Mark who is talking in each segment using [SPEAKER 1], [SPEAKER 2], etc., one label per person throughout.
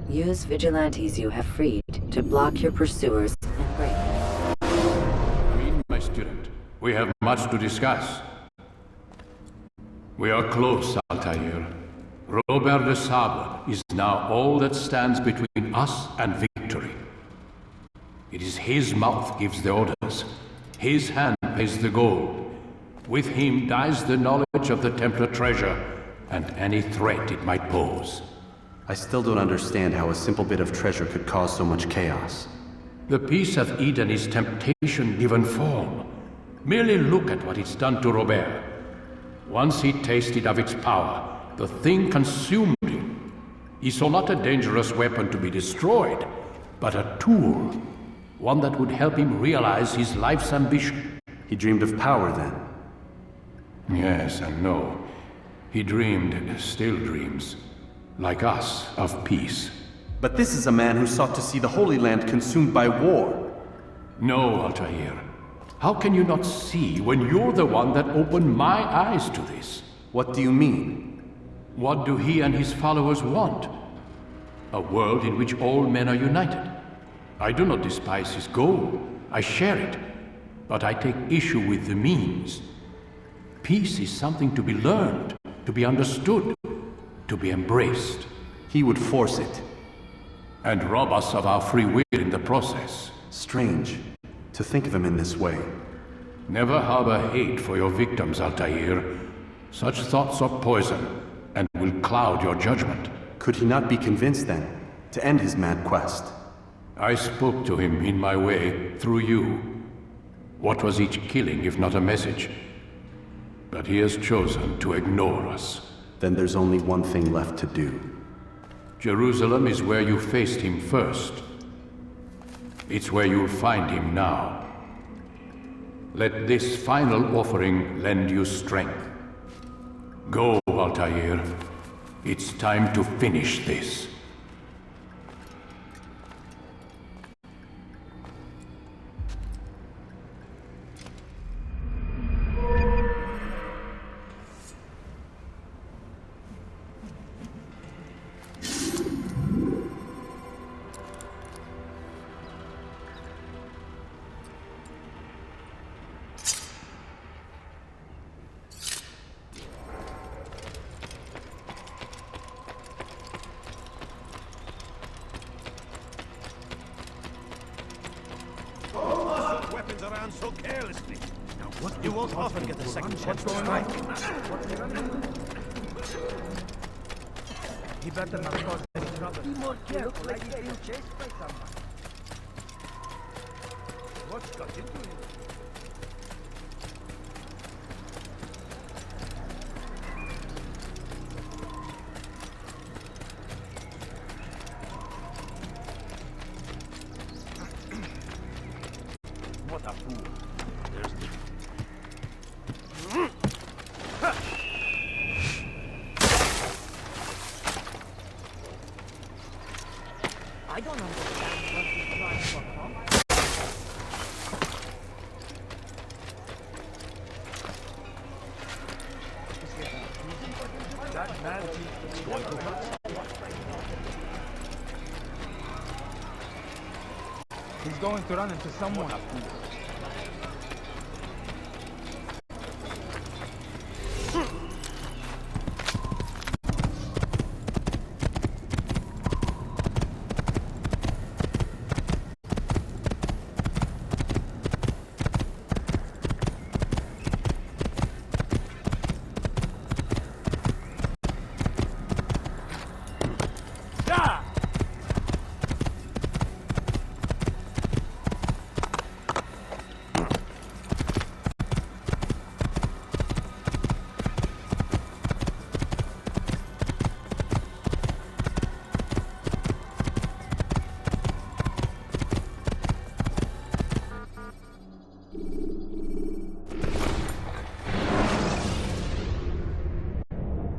[SPEAKER 1] Use vigilantes you have freed to block your pursuers and break.
[SPEAKER 2] My student, we have much to discuss. We are close, Altair. Robert de Sable is now all that stands between us and victory. It is his mouth gives the orders. His hand pays the gold. With him dies the knowledge of the Templar treasure and any threat it might pose.
[SPEAKER 3] I still don't understand how a simple bit of treasure could cause so much chaos.
[SPEAKER 2] The Peace of Eden is temptation given form. Merely look at what it's done to Robert. Once he tasted of its power, the thing consumed him. He saw not a dangerous weapon to be destroyed, but a tool. One that would help him realize his life's ambition.
[SPEAKER 3] He dreamed of power then?
[SPEAKER 2] Yes and no. He dreamed, still dreams, like us, of peace.
[SPEAKER 3] But this is a man who sought to see the Holy Land consumed by war.
[SPEAKER 2] No, Altair. How can you not see when you're the one that opened my eyes to this?
[SPEAKER 3] What do you mean?
[SPEAKER 2] What do he and his followers want? A world in which all men are united. I do not despise his goal. I share it. But I take issue with the means. Peace is something to be learned, to be understood, to be embraced.
[SPEAKER 3] He would force it.
[SPEAKER 2] And rob us of our free will in the process.
[SPEAKER 3] Strange, to think of him in this way.
[SPEAKER 2] Never harbor hate for your victims, Altair. Such thoughts are poison, and will cloud your judgment.
[SPEAKER 3] Could he not be convinced then, to end his mad quest?
[SPEAKER 2] I spoke to him in my way, through you. What was each killing if not a message? But he has chosen to ignore us.
[SPEAKER 3] Then there's only one thing left to do.
[SPEAKER 2] Jerusalem is where you faced him first. It's where you'll find him now. Let this final offering lend you strength. Go, Altair. It's time to finish this.
[SPEAKER 4] Around so carelessly. Now, what you won't often get a second chance to strike.
[SPEAKER 5] He better not cause any trouble. Be more careful, like he's being chased by someone. What's got into him?
[SPEAKER 4] What a fool. There's the...
[SPEAKER 5] I don't understand what he's trying to accomplish.
[SPEAKER 4] That man is going to hurt.
[SPEAKER 5] He's going to run into someone.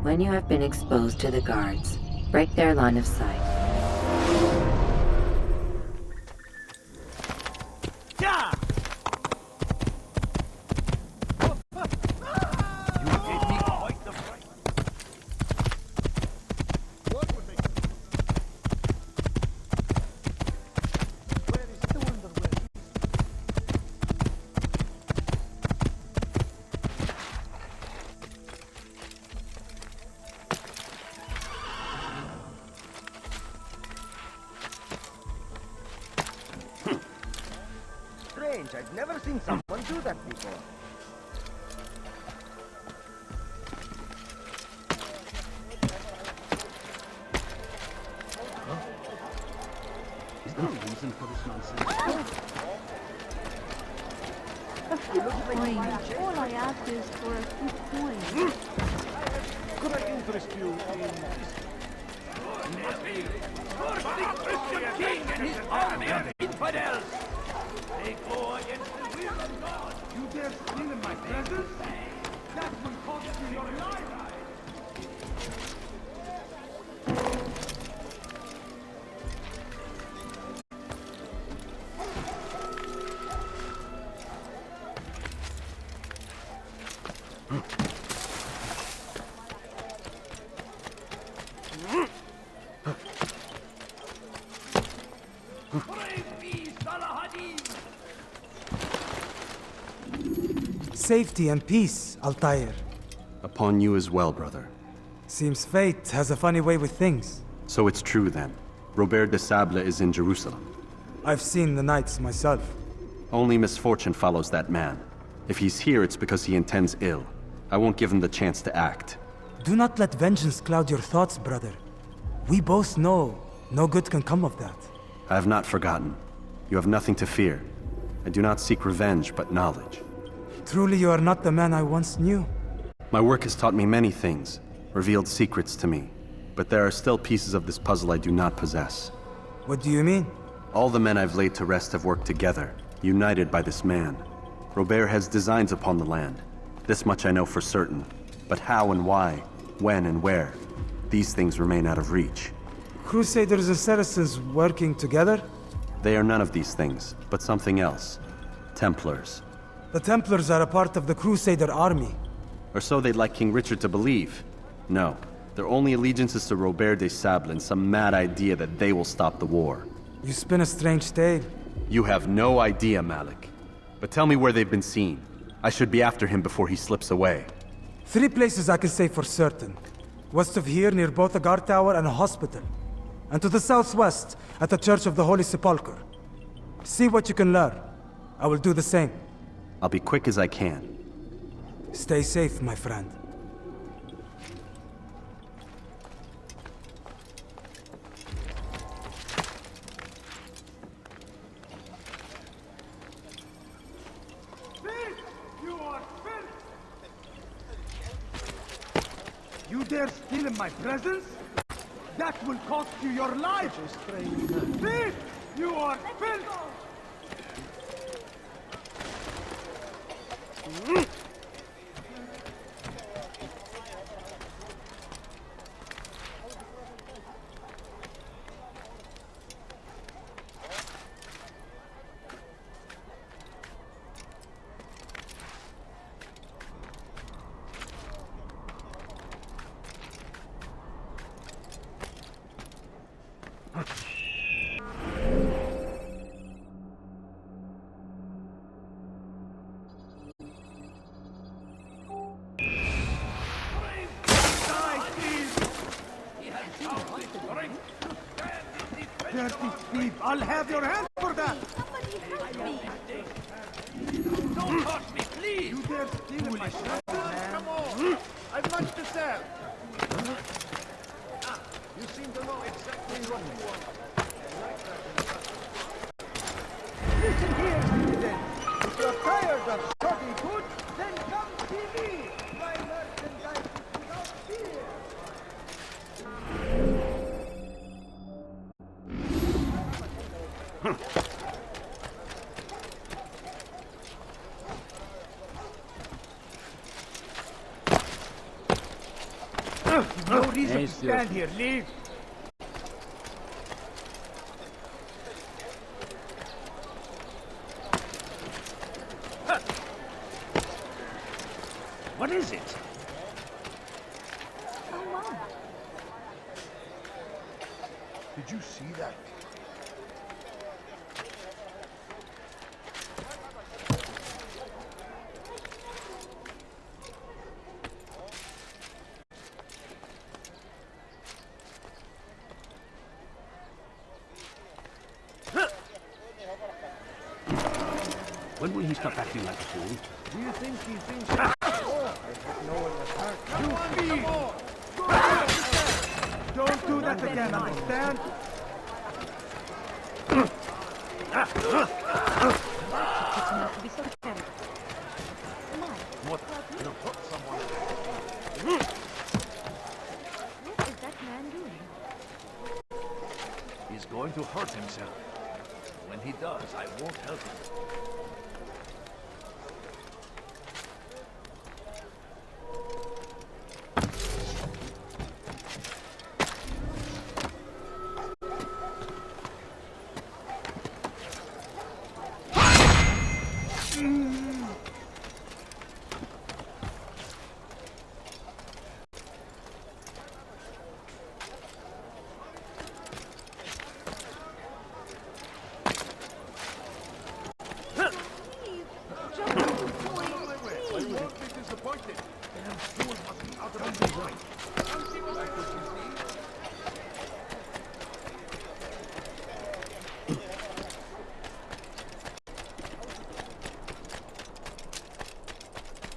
[SPEAKER 1] When you have been exposed to the guards, break their line of sight.
[SPEAKER 4] I've never seen someone do that before.
[SPEAKER 3] Is there a reason for this nonsense?
[SPEAKER 5] All I ask is for a few coins.
[SPEAKER 4] Could I interest you in this?
[SPEAKER 6] Christian king and his army of infidels! They go against the will of God!
[SPEAKER 4] You dare steal in my presence? That will cost you your life!
[SPEAKER 7] Safety and peace, Altair.
[SPEAKER 3] Upon you as well, brother.
[SPEAKER 7] Seems fate has a funny way with things.
[SPEAKER 3] So it's true then. Robert de Sable is in Jerusalem.
[SPEAKER 7] I've seen the knights myself.
[SPEAKER 3] Only misfortune follows that man. If he's here, it's because he intends ill. I won't give him the chance to act.
[SPEAKER 7] Do not let vengeance cloud your thoughts, brother. We both know no good can come of that.
[SPEAKER 3] I have not forgotten. You have nothing to fear. I do not seek revenge, but knowledge.
[SPEAKER 7] Truly you are not the man I once knew.
[SPEAKER 3] My work has taught me many things, revealed secrets to me. But there are still pieces of this puzzle I do not possess.
[SPEAKER 7] What do you mean?
[SPEAKER 3] All the men I've laid to rest have worked together, united by this man. Robert has designs upon the land. This much I know for certain. But how and why, when and where, these things remain out of reach.
[SPEAKER 7] Crusaders and Saracens working together?
[SPEAKER 3] They are none of these things, but something else. Templars.
[SPEAKER 7] The Templars are a part of the Crusader army.
[SPEAKER 3] Or so they'd like King Richard to believe. No, their only allegiance is to Robert de Sable and some mad idea that they will stop the war.
[SPEAKER 7] You spin a strange tale.
[SPEAKER 3] You have no idea, Malik. But tell me where they've been seen. I should be after him before he slips away.
[SPEAKER 7] 3 places I can say for certain. West of here, near both a guard tower and a hospital. And to the southwest, at the Church of the Holy Sepulchre. See what you can learn. I will do the same.
[SPEAKER 3] I'll be quick as I can.
[SPEAKER 7] Stay safe, my friend.
[SPEAKER 4] You are filth! You dare steal in my presence? That will cost you your life! Thief! You are filth! Dirty thief! I'll have your hand for that!
[SPEAKER 5] Somebody help me!
[SPEAKER 6] Don't touch me, please!
[SPEAKER 4] You dare steal in my presence? Come on! I've much to sell! You seem to know exactly what you want. Listen here, citizen! If you're tired of shoddy goods, then come see me! My merchandise is without fear! No reason to stand here, leave!
[SPEAKER 6] What is it?
[SPEAKER 5] Come on.
[SPEAKER 4] Did you see that?
[SPEAKER 6] When will he stop acting like a fool?
[SPEAKER 4] Do you think he thinks... Oh, I hope no one was hurt. You feed! Don't do that again, understand?
[SPEAKER 5] Not to be so careful.
[SPEAKER 6] What? It'll hurt someone.
[SPEAKER 5] What is that man doing?
[SPEAKER 6] He's going to hurt himself. When he does, I won't help him.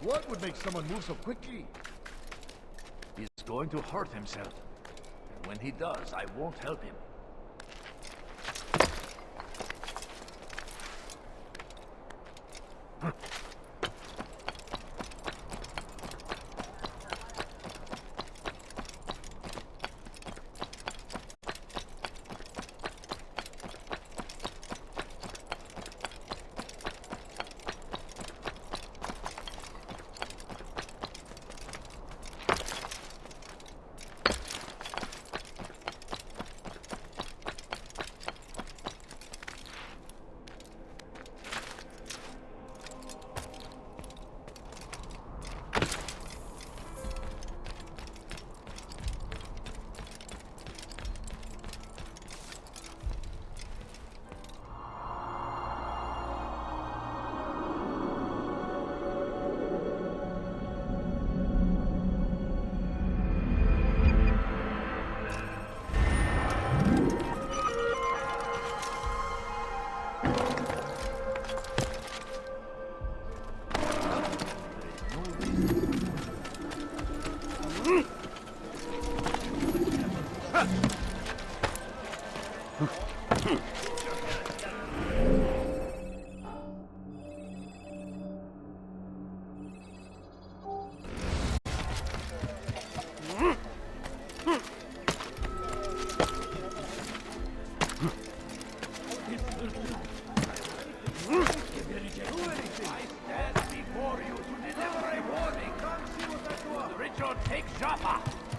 [SPEAKER 6] What would make someone move so quickly? He's going to hurt himself. And when he does, I won't help him.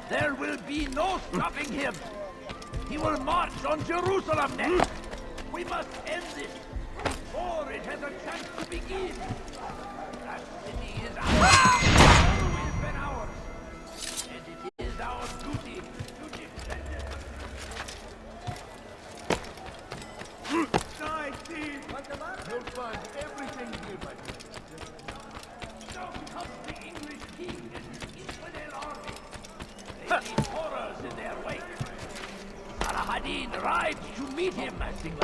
[SPEAKER 6] There will be no stopping him. He will march on Jerusalem next. We must end this before it has a chance to begin. That city is ours. Always been ours. And it is our duty to defend it.
[SPEAKER 4] Die, thief! You'll find everything here, my friend.
[SPEAKER 6] So comes the English king and his infidel army. They leave horrors in their wake. Saladin rides to meet him,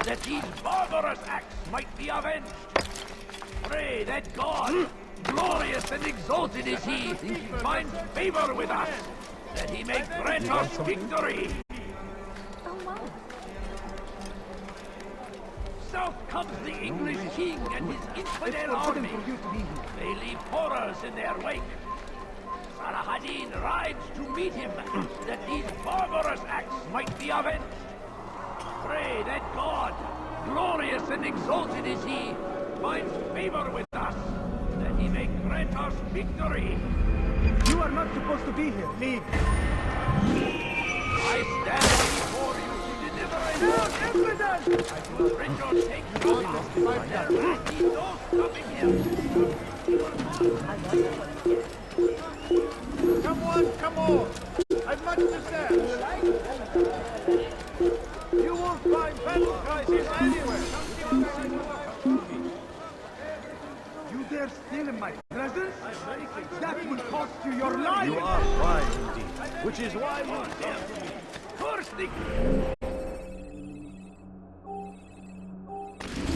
[SPEAKER 6] that these barbarous acts might be avenged. Pray that God, glorious and exalted is he, finds favor with us, that he may grant us victory.
[SPEAKER 5] Oh, wow.
[SPEAKER 6] South comes the English king and his infidel army. They leave horrors in their wake. Saladin rides to meet him, that these barbarous acts might be avenged. Pray that God, glorious and exalted is he, finds favor with us, that he may grant us victory.
[SPEAKER 4] You are not supposed to be here. Leave.
[SPEAKER 6] I stand before you to deliver a
[SPEAKER 4] Evidence!
[SPEAKER 6] Richard takes Joppa. There will be no stopping him.
[SPEAKER 4] Come on! I've much to say. You won't find battle prizes anywhere. You dare steal in my presence? That would cost you your life!
[SPEAKER 6] You are right, indeed. Which is why you dare to me. Curse the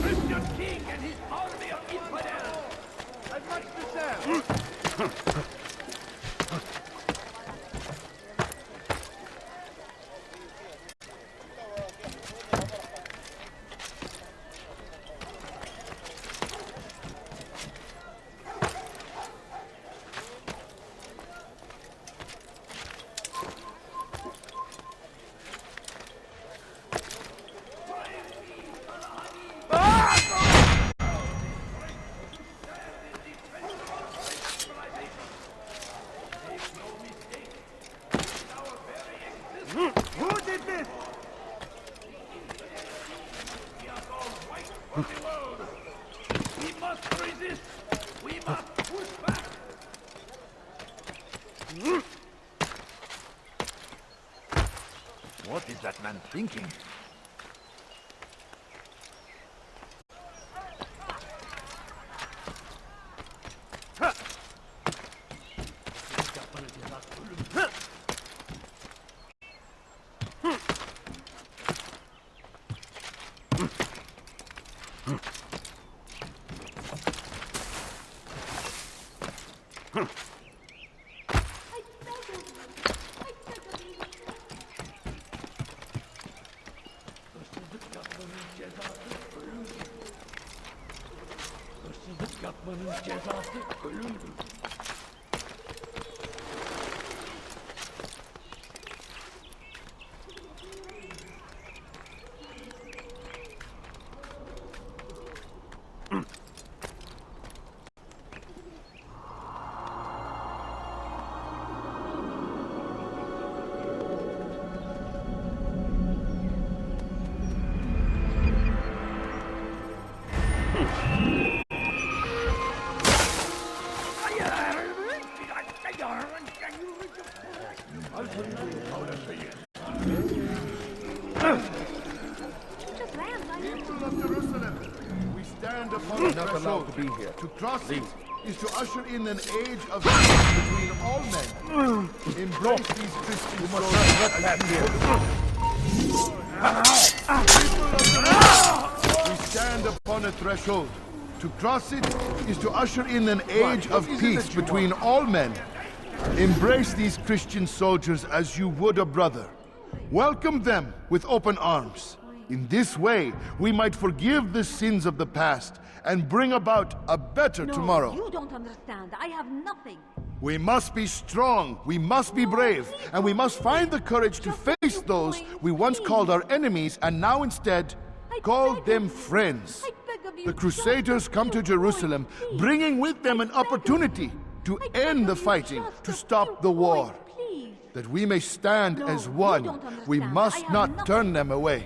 [SPEAKER 6] Christian king and his army of infidels! We must resist! We must push back! What is that man thinking? Hırsızlık yapmanın cezası ölümdür.
[SPEAKER 8] People of Jerusalem, we stand upon the threshold. To cross it is to usher in an age of peace between all men. Embrace these Christian souls as we stand upon a threshold. To cross it is to usher in an age of peace between all men. Embrace these Christian soldiers as you would a brother. Welcome them with open arms. In this way, we might forgive the sins of the past and bring about a better tomorrow.
[SPEAKER 5] You don't understand. I have nothing.
[SPEAKER 8] We must be strong, we must be brave, and we must find the courage to face those we once called our enemies and now instead call them friends. The Crusaders come to Jerusalem, bringing with them an opportunity to end the fighting, to stop the war. That we may stand as one, we must not turn them away.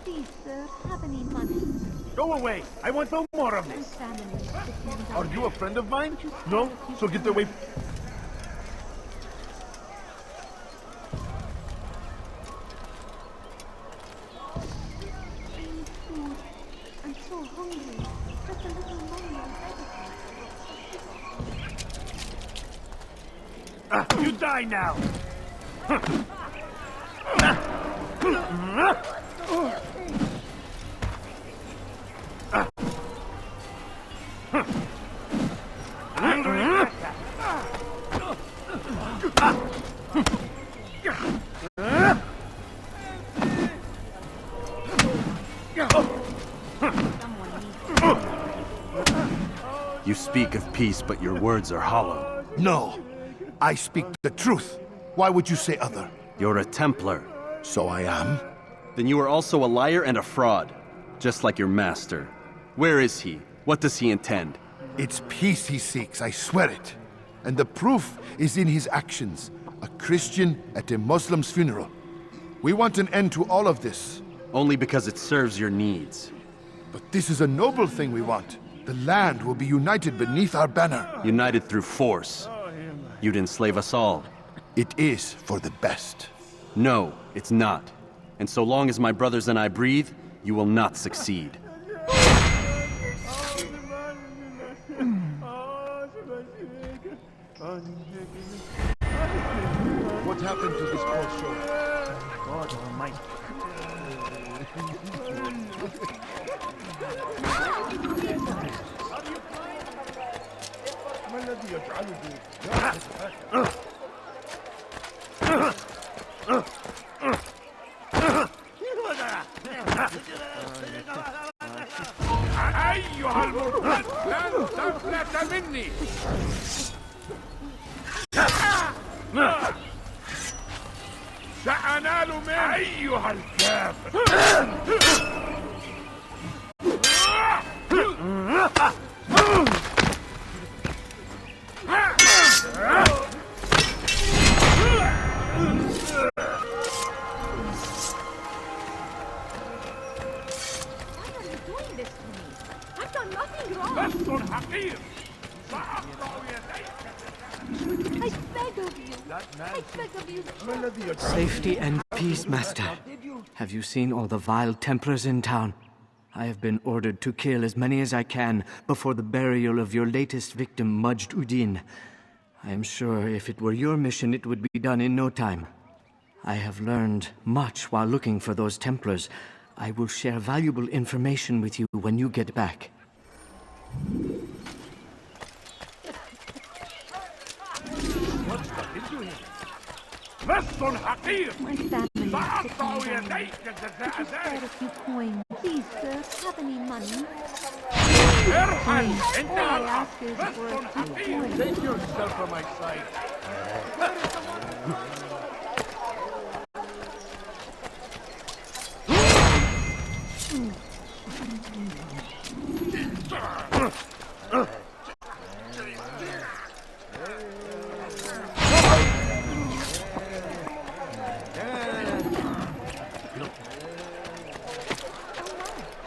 [SPEAKER 5] Please, sir, have any money.
[SPEAKER 6] Go away! I want no more of this!
[SPEAKER 8] Are you a friend of mine? No? So get away.
[SPEAKER 5] Food. I'm so hungry. Just a little money and
[SPEAKER 6] You die now!
[SPEAKER 3] You speak of peace, but your words are hollow.
[SPEAKER 8] No, I speak the truth. Why would you say other?
[SPEAKER 3] You're a Templar.
[SPEAKER 8] So I am.
[SPEAKER 3] Then you are also a liar and a fraud, just like your master. Where is he? What does he intend?
[SPEAKER 8] It's peace he seeks, I swear it. And the proof is in his actions. A Christian at a Muslim's funeral. We want an end to all of this.
[SPEAKER 3] Only because it serves your needs.
[SPEAKER 8] But this is a noble thing we want. The land will be united beneath our banner.
[SPEAKER 3] United through force. You'd enslave us all.
[SPEAKER 8] It is for the best.
[SPEAKER 3] No, it's not. And so long as my brothers and I breathe, you will not succeed.
[SPEAKER 8] What happened to this poor soul?
[SPEAKER 6] God Almighty.
[SPEAKER 8] ما الذي يجعله
[SPEAKER 6] أيها المرتد لن تفلت مني سأنال منك أيها الكافر
[SPEAKER 9] Safety and peace, Master. Have you seen all the vile Templars in town? I have been ordered to kill as many as I can before the burial of your latest victim, Majd Udin. I am sure if it were your mission, it would be done in no time. I have learned much while looking for those Templars. I will share valuable information with you when you get back.
[SPEAKER 6] لص حقير
[SPEAKER 10] My family
[SPEAKER 6] سأقطع
[SPEAKER 10] is sitting down.
[SPEAKER 6] يديك جزاء
[SPEAKER 10] Could you spare a
[SPEAKER 6] ذلك
[SPEAKER 10] few coins? Please, sir, have any money?
[SPEAKER 6] ارحل انت
[SPEAKER 10] All I
[SPEAKER 6] الحق
[SPEAKER 10] ask is
[SPEAKER 6] لص
[SPEAKER 10] for a few
[SPEAKER 6] حقير
[SPEAKER 10] coins.
[SPEAKER 8] Take yourself from my sight.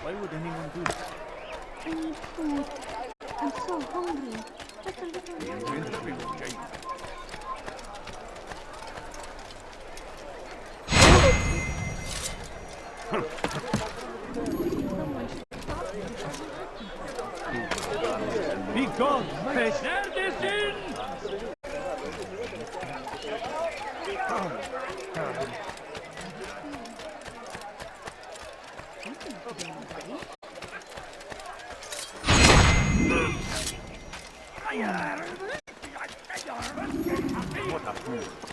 [SPEAKER 6] Why would anyone do this?
[SPEAKER 10] I need food. I'm so hungry. Just a little more.
[SPEAKER 6] Be gone, pest! Neredesin?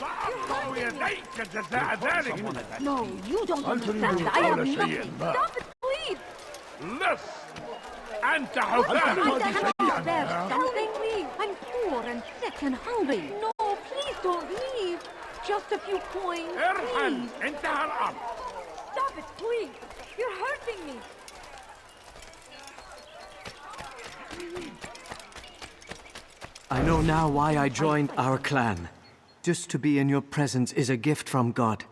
[SPEAKER 6] سأقطع يديك جزاء ذلك
[SPEAKER 5] No, you don't understand. I have nothing. Stop it, please.
[SPEAKER 6] لص أنت
[SPEAKER 5] I
[SPEAKER 6] حفاظ
[SPEAKER 5] cannot bear something. Please. I'm poor and sick and hungry. No, please don't leave. Just a few coins.
[SPEAKER 6] ارحل
[SPEAKER 5] Please.
[SPEAKER 6] انتهى الأمر
[SPEAKER 5] Stop it, please. You're hurting me.
[SPEAKER 9] I know now why I joined our clan. Just to be in your presence is a gift from God.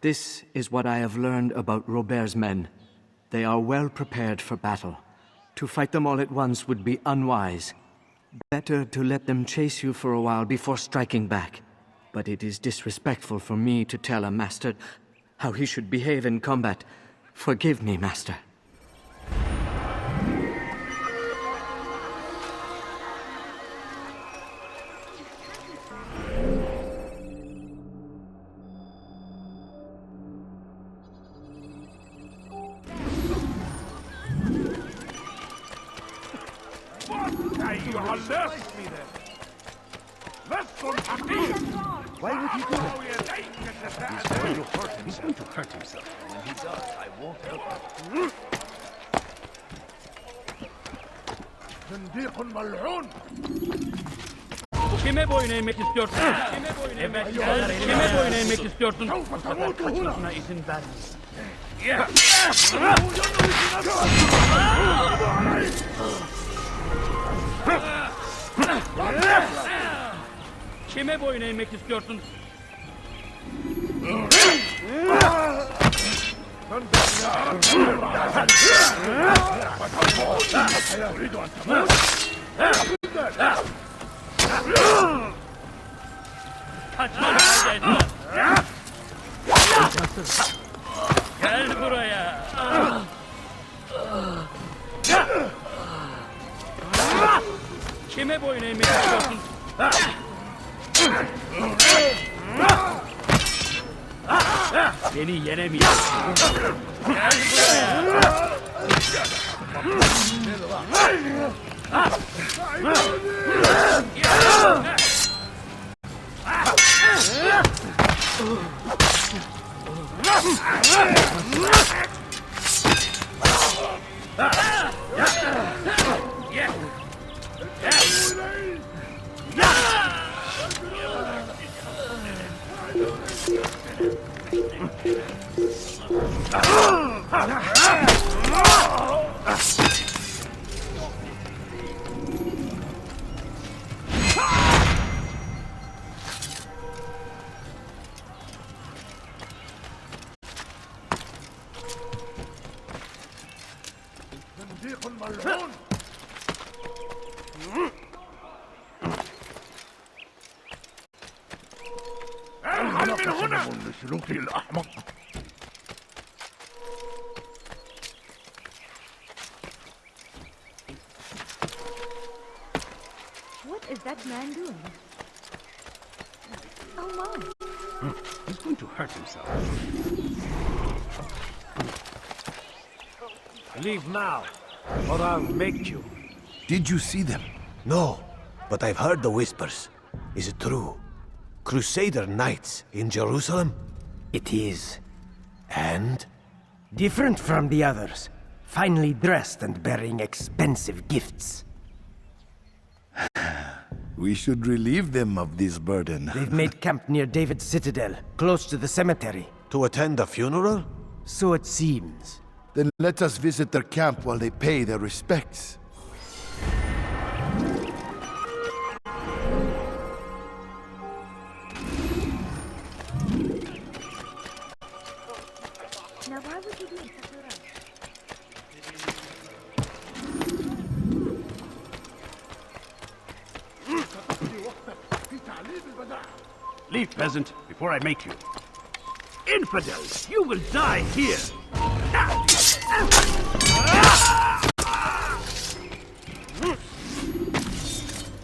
[SPEAKER 9] This is what I have learned about Robert's men. They are well prepared for battle. To fight them all at once would be unwise. Better to let them chase you for a while before striking back. But it is disrespectful for me to tell a master how he should behave in combat. Forgive me, Master.
[SPEAKER 6] أيها اللص لص حقير
[SPEAKER 4] Why would he do that?
[SPEAKER 6] أقطع يديك جزاء ذلك
[SPEAKER 11] He's going to hurt himself. And when he does, I won't help him.
[SPEAKER 8] صنديق ملعون.
[SPEAKER 6] Kime boyun eğmek istiyorsun? Evet, kime boyun eğmek istiyorsun? Kaçmasına izin verme. Kime boyun eğmek istiyorsun? Kaçma. Gel buraya. Kime boyun eğmek istiyorsun? Beni yenemeyeceksin. Gel buraya.
[SPEAKER 8] صنديق ملعون.
[SPEAKER 6] من هنا لسلوك الأحمق.
[SPEAKER 5] What is that man doing? Oh my.
[SPEAKER 6] He's going to hurt himself. Leave now, or I'll make you.
[SPEAKER 8] Did you see them?
[SPEAKER 12] No, but I've heard the whispers. Is it true? Crusader Knights in Jerusalem?
[SPEAKER 13] It is.
[SPEAKER 12] And?
[SPEAKER 13] Different from the others. Finely dressed and bearing expensive gifts.
[SPEAKER 8] We should relieve them of this burden.
[SPEAKER 13] They've made camp near David's citadel, close to the cemetery.
[SPEAKER 12] To attend a funeral?
[SPEAKER 13] So it seems.
[SPEAKER 8] Then let us visit their camp while they pay their respects.
[SPEAKER 5] Now why would you do such a rush?
[SPEAKER 6] Leave, peasant, before I make you. Infidels, you will die here.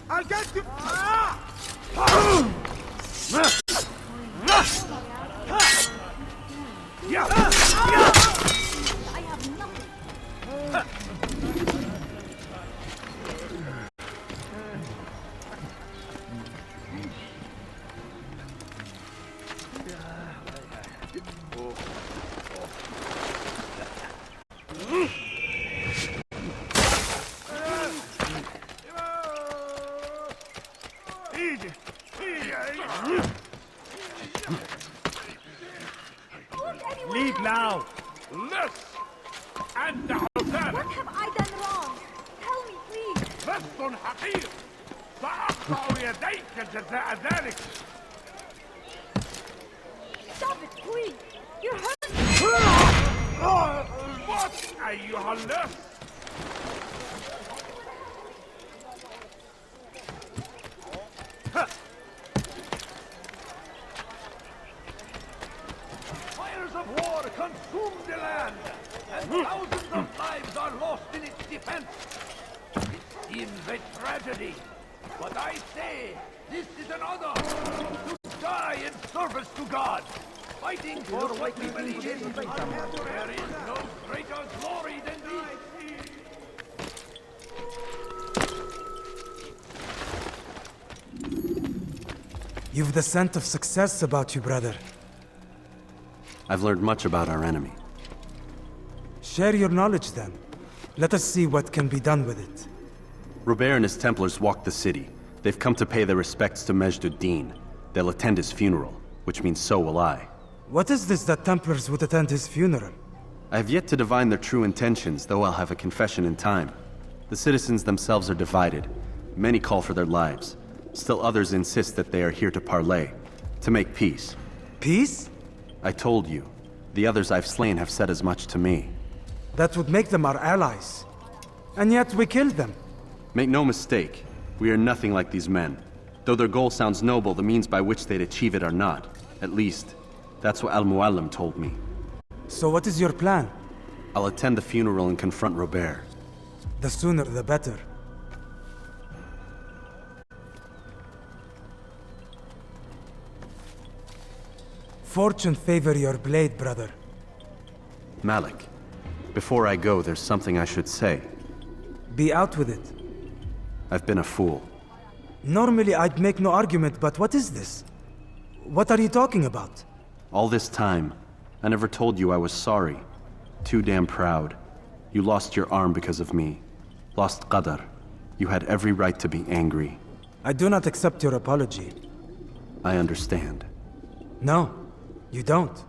[SPEAKER 4] I'll get you!
[SPEAKER 5] I have nothing.
[SPEAKER 6] Leave now. Less. And the
[SPEAKER 5] What have I done wrong? Tell me, please.
[SPEAKER 6] رفض حقير. سأقطع يديك جزاء ذلك.
[SPEAKER 5] Stop it, please. You're hurting.
[SPEAKER 6] What أيها اللص? Fires of war consume the land, and thousands of lives are lost in its defense. It seems a tragedy, but I say this is an honor to die in service to God, fighting for what we believe in. There is no greater glory than this.
[SPEAKER 7] You've the scent of success about you, brother.
[SPEAKER 3] I've learned much about our enemy.
[SPEAKER 7] Share your knowledge then. Let us see what can be done with it.
[SPEAKER 3] Robert and his Templars walked the city. They've come to pay their respects to Majd-ud-Din. They'll attend his funeral, which means so will I.
[SPEAKER 7] What is this that Templars would attend his funeral?
[SPEAKER 3] I have yet to divine their true intentions, though I'll have a confession in time. The citizens themselves are divided. Many call for their lives. Still others insist that they are here to parley, to make peace.
[SPEAKER 7] Peace?
[SPEAKER 3] I told you. The others I've slain have said as much to me.
[SPEAKER 7] That would make them our allies. And yet we killed them.
[SPEAKER 3] Make no mistake, we are nothing like these men. Though their goal sounds noble, the means by which they'd achieve it are not. At least, that's what Al-Mualim told me.
[SPEAKER 7] So what is your plan?
[SPEAKER 3] I'll attend the funeral and confront Robert.
[SPEAKER 7] The sooner the better. Fortune favor your blade, brother.
[SPEAKER 3] Malik, before I go, there's something I should say.
[SPEAKER 7] Be out with it.
[SPEAKER 3] I've been a fool.
[SPEAKER 7] Normally I'd make no argument, but what is this? What are you talking about?
[SPEAKER 3] All this time, I never told you I was sorry. Too damn proud. You lost your arm because of me. Lost Qadar. You had every right to be angry.
[SPEAKER 7] I do not accept your apology.
[SPEAKER 3] I understand.
[SPEAKER 7] No, you don't.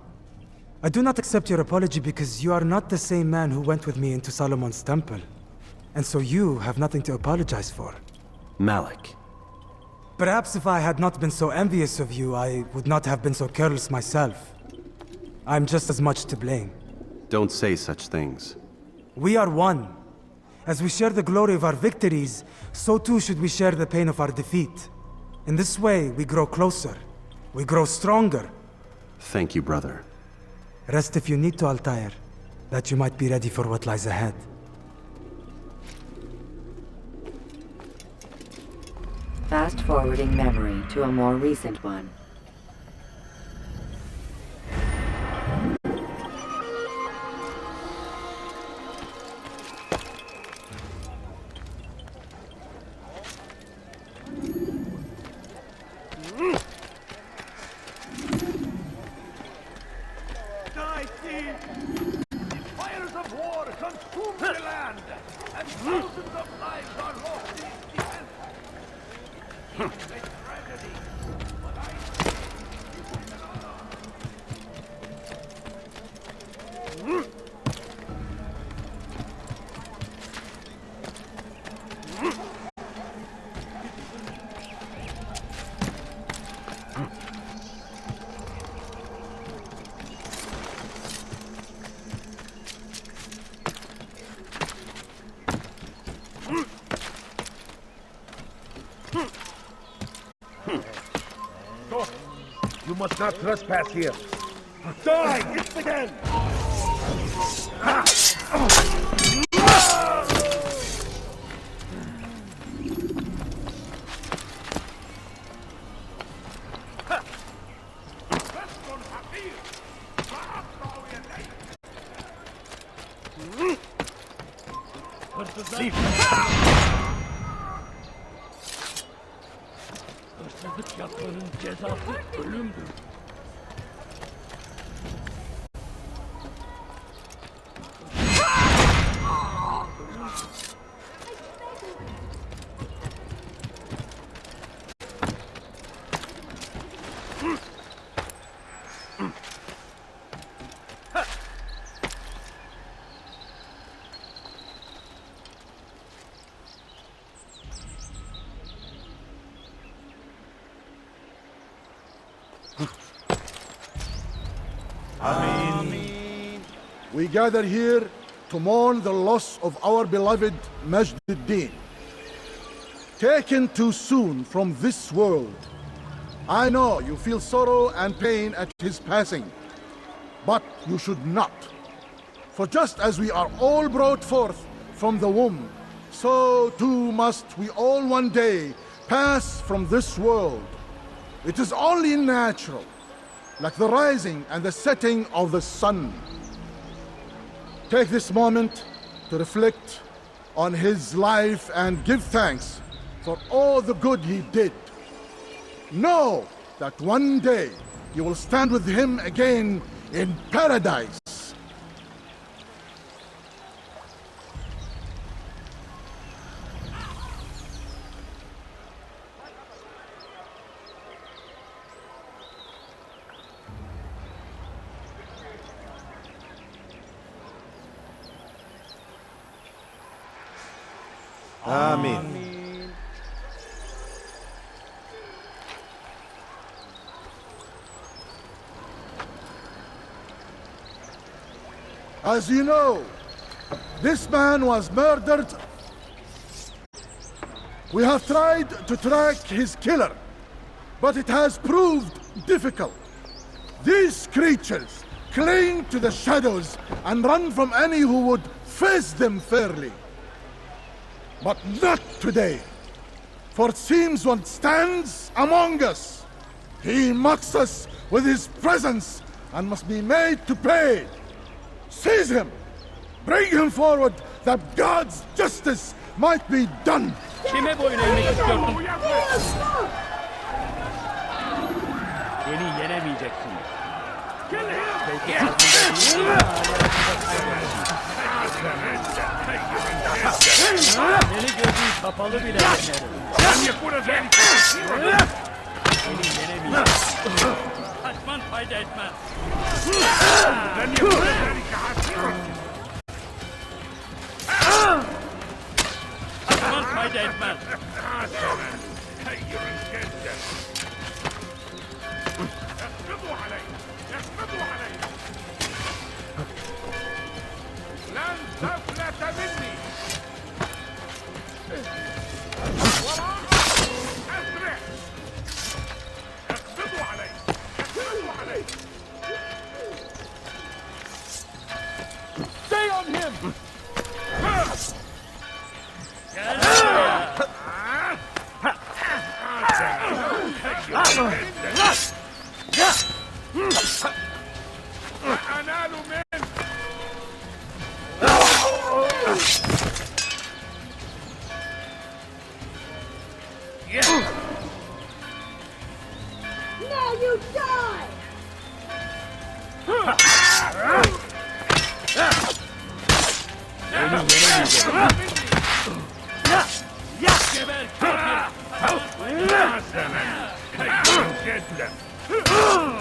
[SPEAKER 7] I do not accept your apology because you are not the same man who went with me into Solomon's temple. And so you have nothing to apologize for.
[SPEAKER 3] Malik.
[SPEAKER 7] Perhaps if I had not been so envious of you, I would not have been so careless myself. I'm just as much to blame.
[SPEAKER 3] Don't say such things.
[SPEAKER 7] We are one. As we share the glory of our victories, so too should we share the pain of our defeat. In this way, we grow closer. We grow stronger.
[SPEAKER 3] Thank you, brother.
[SPEAKER 7] Rest if you need to, Altair. That you might be ready for what lies ahead.
[SPEAKER 1] Fast-forwarding memory to a more recent one.
[SPEAKER 6] Fires of war consume the land, and thousands of lives are lost in its defense. It's a tragedy, but I
[SPEAKER 4] You must not trespass here. Die! It's again!
[SPEAKER 6] Hırsızlık yapmanın cezası ölümdür.
[SPEAKER 8] We gather here to mourn the loss of our beloved Majd-ud-Din. Taken too soon from this world. I know you feel sorrow and pain at his passing, but you should not. For just as we are all brought forth from the womb, so too must we all one day pass from this world. It is only natural, like the rising and the setting of the sun. Take this moment to reflect on his life and give thanks for all the good he did. Know that one day you will stand with him again in paradise.
[SPEAKER 12] Amen.
[SPEAKER 8] As you know, this man was murdered. We have tried to track his killer, but it has proved difficult. These creatures cling to the shadows and run from any who would face them fairly. But not today, for it seems one stands among us. He mocks us with his presence and must be made to pay. Seize him! Bring him forward that God's justice might be done!
[SPEAKER 6] Kime boyun eğmek istiyorsun? Beni yenemeyeceksin. Beni gözün kapalı bile yenerim. Beni yenemeyeceksin. Kaçman fayda etmez. Kaçman fayda etmez.
[SPEAKER 4] لن تفلت مني. وراء أسرع. اقبضوا علي.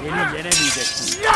[SPEAKER 6] Beni yenemeyeceksin. Gel.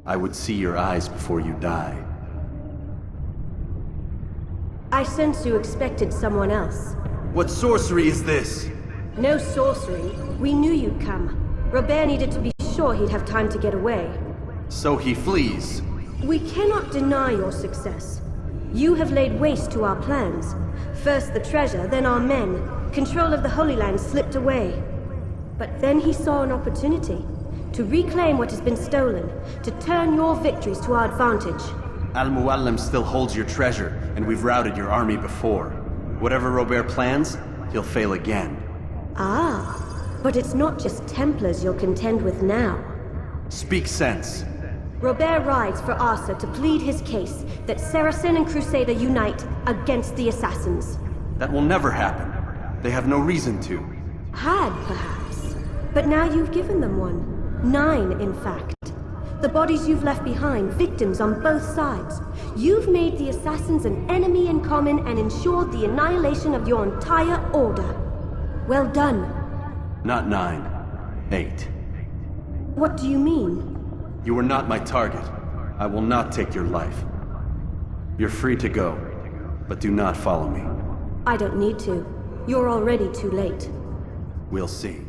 [SPEAKER 3] I would see your eyes before you die.
[SPEAKER 14] I sense you expected someone else.
[SPEAKER 3] What sorcery is this?
[SPEAKER 14] No sorcery. We knew you'd come. Robert needed to be sure he'd have time to get away.
[SPEAKER 3] So he flees.
[SPEAKER 14] We cannot deny your success. You have laid waste to our plans. First the treasure, then our men. Control of the Holy Land slipped away. But then he saw an opportunity to reclaim what has been stolen, to turn your victories to our advantage.
[SPEAKER 3] Al-Mualim still holds your treasure, and we've routed your army before. Whatever Robert plans, he'll fail again.
[SPEAKER 14] Ah, but it's not just Templars you'll contend with now.
[SPEAKER 3] Speak sense.
[SPEAKER 14] Robert rides for Asa to plead his case that Saracen and Crusader unite against the Assassins.
[SPEAKER 3] That will never happen. They have no reason to.
[SPEAKER 14] Had, perhaps. But now you've given them one. 9, in fact. The bodies you've left behind, victims on both sides. You've made the Assassins an enemy in common and ensured the annihilation of your entire order. Well done.
[SPEAKER 3] Not 9. 8.
[SPEAKER 14] What do you mean?
[SPEAKER 3] You were not my target. I will not take your life. You're free to go, but do not follow me.
[SPEAKER 14] I don't need to. You're already too late.
[SPEAKER 3] We'll see.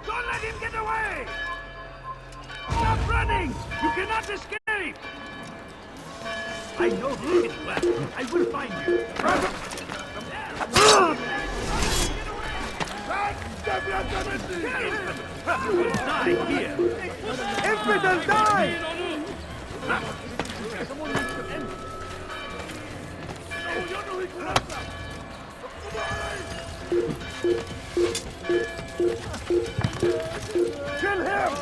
[SPEAKER 6] Don't let him get away! Stop running! You cannot escape! I know the city well. I will find you. You will die here.
[SPEAKER 4] Infidel, die!
[SPEAKER 6] Kill him!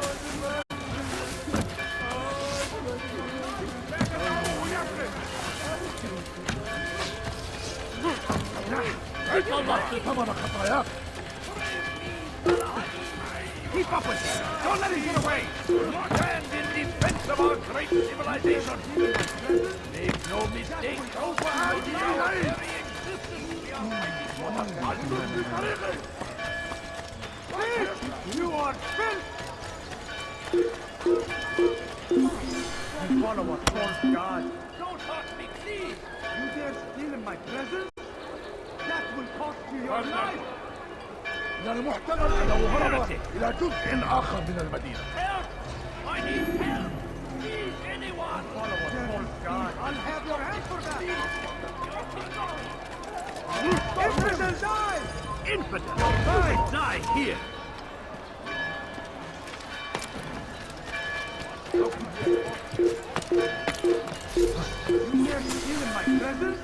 [SPEAKER 6] Keep up with him! Don't let him get away! Stand in defense of our great civilization! Make no mistake, those were our very existence we are fighting for. You are filth!
[SPEAKER 4] You follow a false god.
[SPEAKER 6] Don't hurt me, please!
[SPEAKER 4] You dare steal in my presence? That will cost you your life!
[SPEAKER 8] من المحتمل أنه هرب إلى جزء آخر من المدينة.
[SPEAKER 6] Help! I need help! Please, anyone!
[SPEAKER 4] Follow a false god. I'll have your hand for that! Infidel, die!
[SPEAKER 6] Infidel! Die! Die here!
[SPEAKER 4] You dare steal in my presence?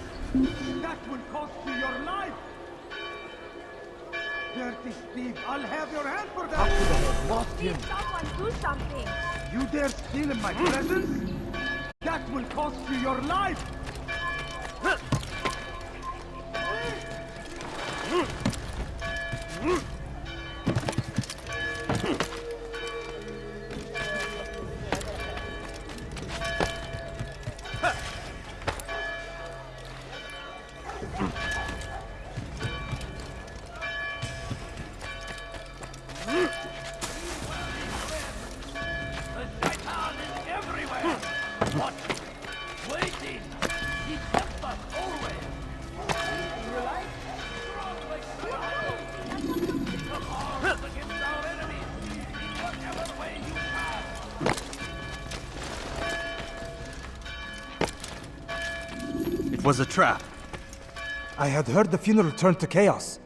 [SPEAKER 4] That will cost you your life! Dirty thief, I'll have your hand for that!
[SPEAKER 8] Lost him.
[SPEAKER 5] Someone do something!
[SPEAKER 4] You dare steal in my presence? That will cost you your life!
[SPEAKER 3] It was a trap.
[SPEAKER 7] I had heard the funeral turned to chaos.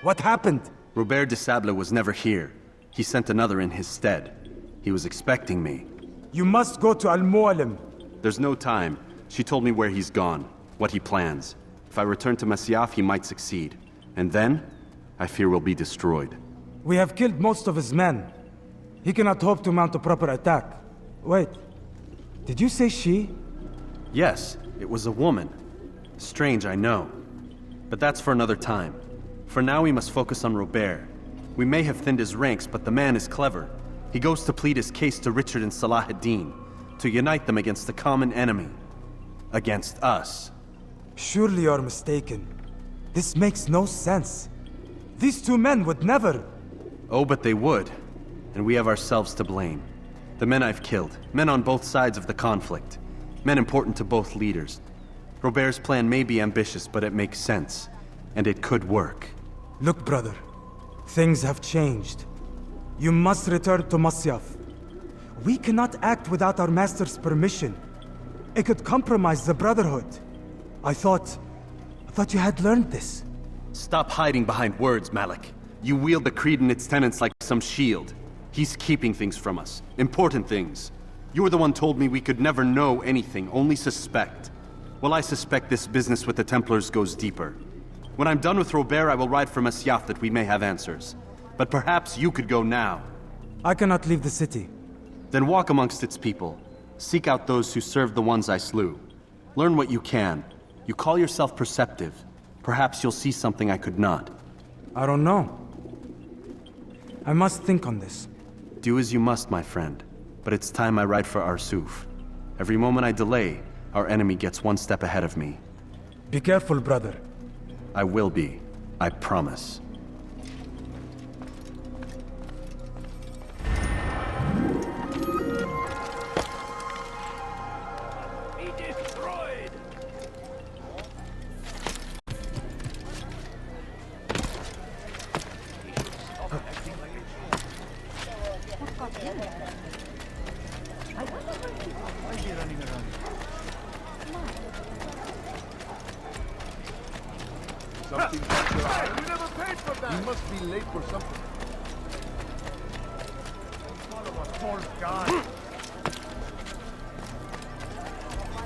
[SPEAKER 7] What happened?
[SPEAKER 3] Robert de Sable was never here. He sent another in his stead. He was expecting me.
[SPEAKER 7] You must go to Al-Mualim.
[SPEAKER 3] There's no time. She told me where he's gone, what he plans. If I return to Masyaf, he might succeed. And then, I fear we'll be destroyed.
[SPEAKER 7] We have killed most of his men. He cannot hope to mount a proper attack. Wait, did you say she?
[SPEAKER 3] Yes, it was a woman. Strange, I know. But that's for another time. For now, we must focus on Robert. We may have thinned his ranks, but the man is clever. He goes to plead his case to Richard and Salah ad-Din, to unite them against the common enemy. Against us.
[SPEAKER 7] Surely you're mistaken. This makes no sense. These two men would never...
[SPEAKER 3] Oh, but they would. And we have ourselves to blame. The men I've killed, men on both sides of the conflict. Men important to both leaders. Robert's plan may be ambitious, but it makes sense. And it could work.
[SPEAKER 7] Look, brother. Things have changed. You must return to Masyaf. We cannot act without our master's permission. It could compromise the Brotherhood. I thought you had learned this.
[SPEAKER 3] Stop hiding behind words, Malik. You wield the creed and its tenets like some shield. He's keeping things from us. Important things. You were the one told me we could never know anything, only suspect. Well, I suspect this business with the Templars goes deeper. When I'm done with Robert, I will ride for Masyaf that we may have answers. But perhaps you could go now.
[SPEAKER 7] I cannot leave the city.
[SPEAKER 3] Then walk amongst its people. Seek out those who served the ones I slew. Learn what you can. You call yourself perceptive. Perhaps you'll see something I could not.
[SPEAKER 7] I don't know. I must think on this.
[SPEAKER 3] Do as you must, my friend. But it's time I ride for Arsuf. Every moment I delay, our enemy gets one step ahead of me.
[SPEAKER 7] Be careful, brother.
[SPEAKER 3] I will be. I promise.
[SPEAKER 6] Be destroyed!
[SPEAKER 8] Something got your eye. We never paid for that. You must be late for something.
[SPEAKER 4] Follow a false god.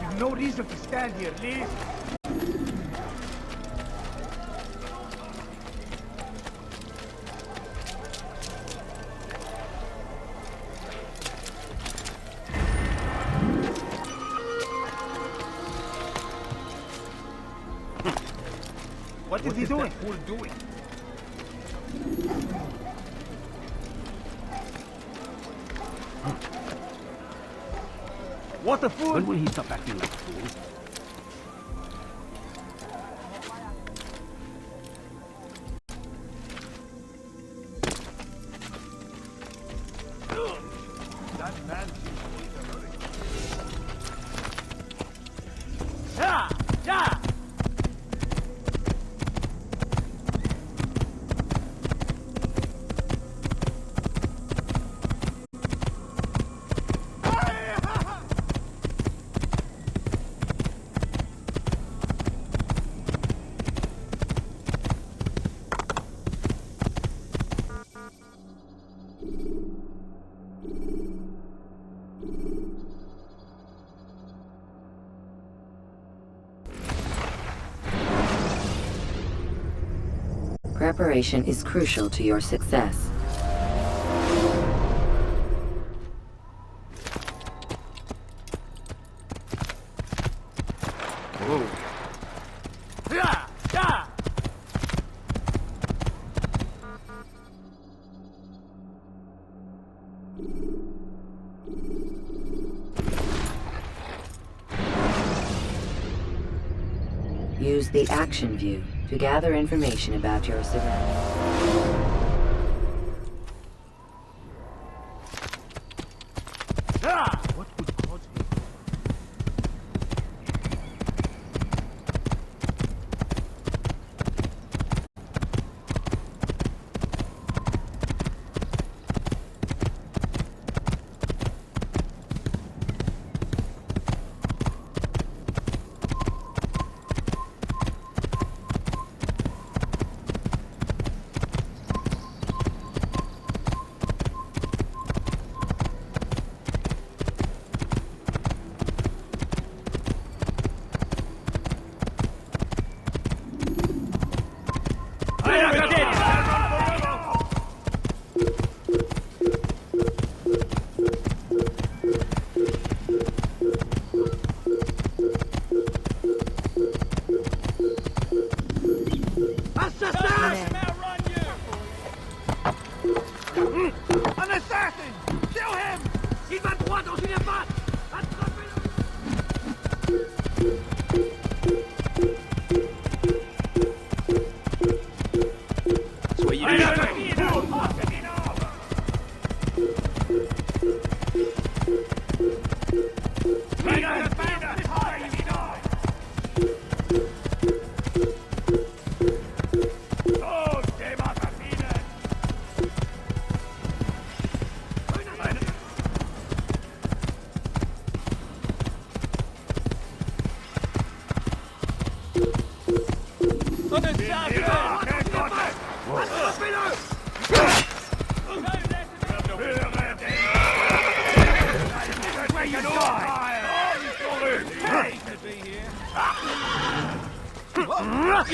[SPEAKER 4] You've no reason to stand here, leave. What is he doing?
[SPEAKER 6] Fool doing?
[SPEAKER 4] What a fool!
[SPEAKER 6] When will he stop acting like a fool?
[SPEAKER 4] That man seems to be in a hurry.
[SPEAKER 6] Yeah! Yeah!
[SPEAKER 1] Preparation is crucial to your success.
[SPEAKER 6] Yeah! Yeah!
[SPEAKER 1] Use the action view to gather information about your surroundings.
[SPEAKER 6] What would cause him?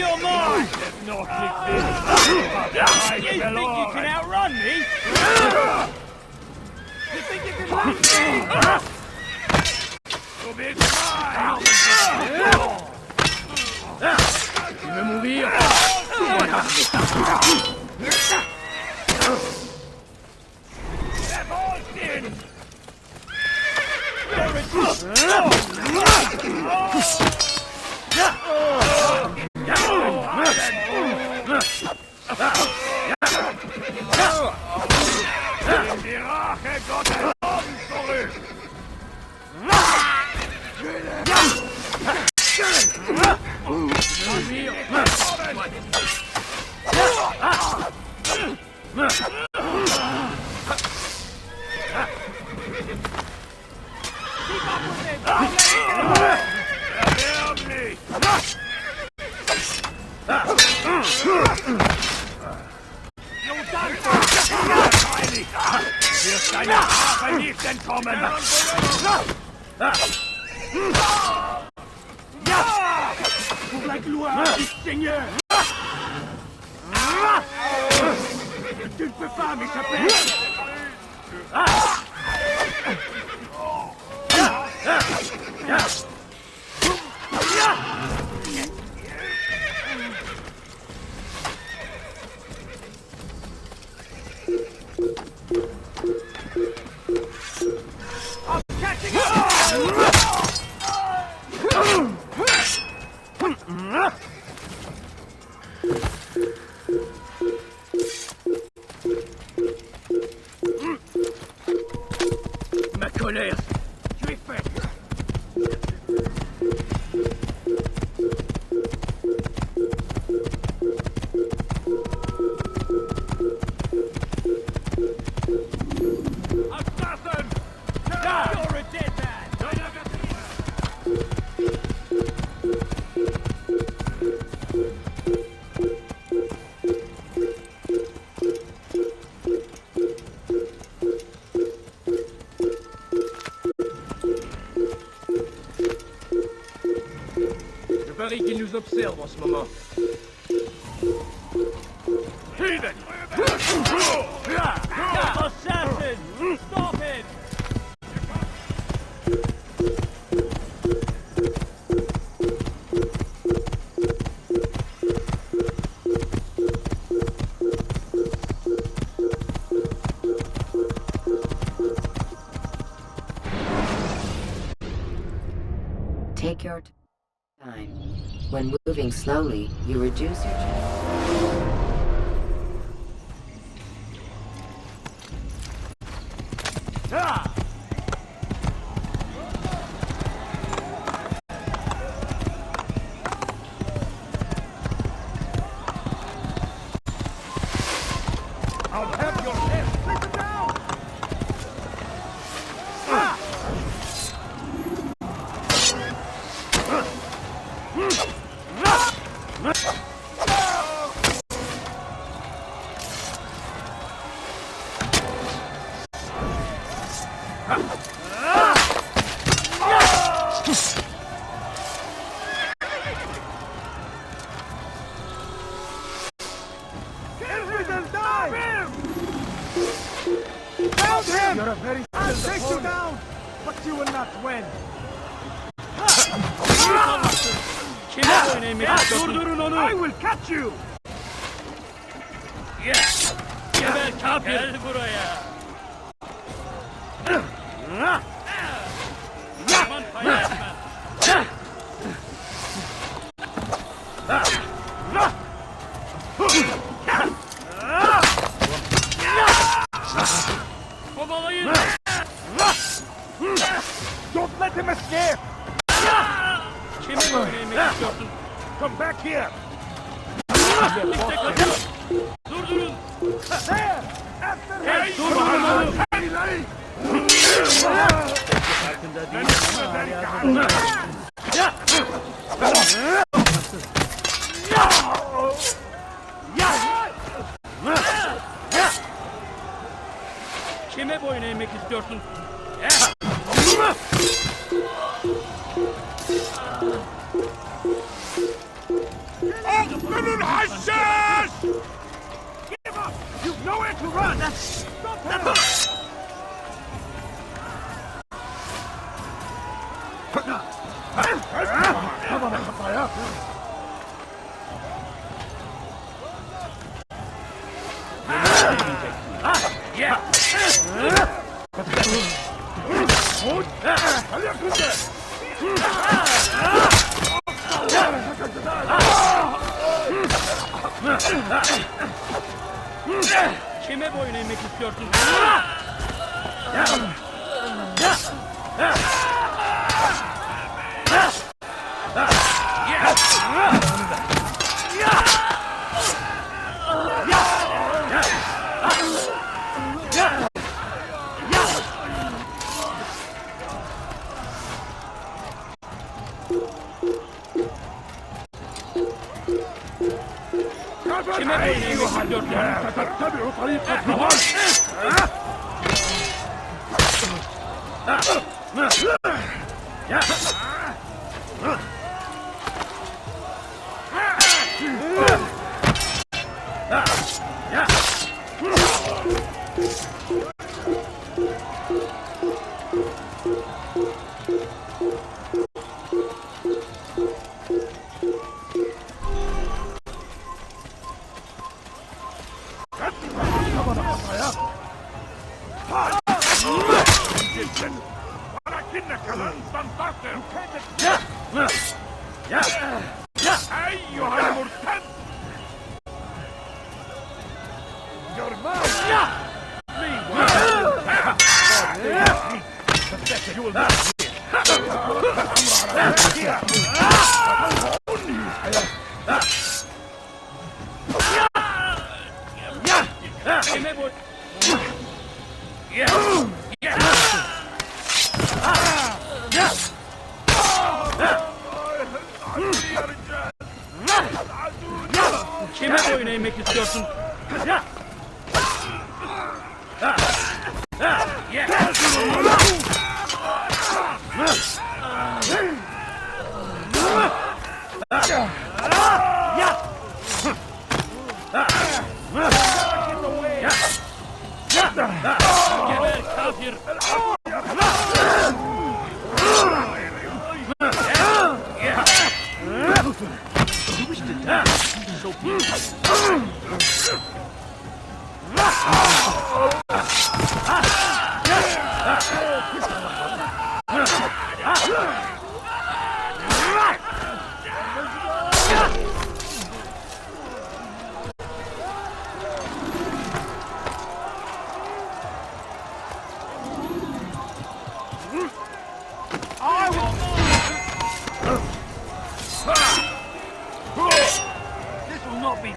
[SPEAKER 6] You're mine! You think you can outrun me? You think you can run me? You'll be mine! Tu veux mourir? They're all in! Die Rache Gottes kommt zurück! Wirst deiner Rache nicht entkommen! Pour la gloire du Seigneur! Tu ne peux pas m'échapper! Ma colère, tu es fait. Assassin! You're a dead man! Je parie qu'il nous observe en ce moment. Heathen! Assassin! Stop him!
[SPEAKER 1] Take your time. When moving slowly, you reduce your chance.
[SPEAKER 6] I'll have your head! Take him down! You're a very I'll take you down, but you will not win. I will catch you. Yes. Gel buraya. Yaman paylaşma. Kovalayın. Don't let him escape. Kimin öldürmek istiyorsun? Come back here. Durdurun. There. Hey, durdurun. Farkında değil. Kime boyun eğmek istiyorsun? You've nowhere to run! Stop her! Kime boyun eğmek istiyorsun? Kime boyun eğmek istiyorsun? تتبع طريق الهوان ولكنك لن تنتصر أيها المرتد Kime boyun eğmek istiyorsun? Geber kafir! This will not be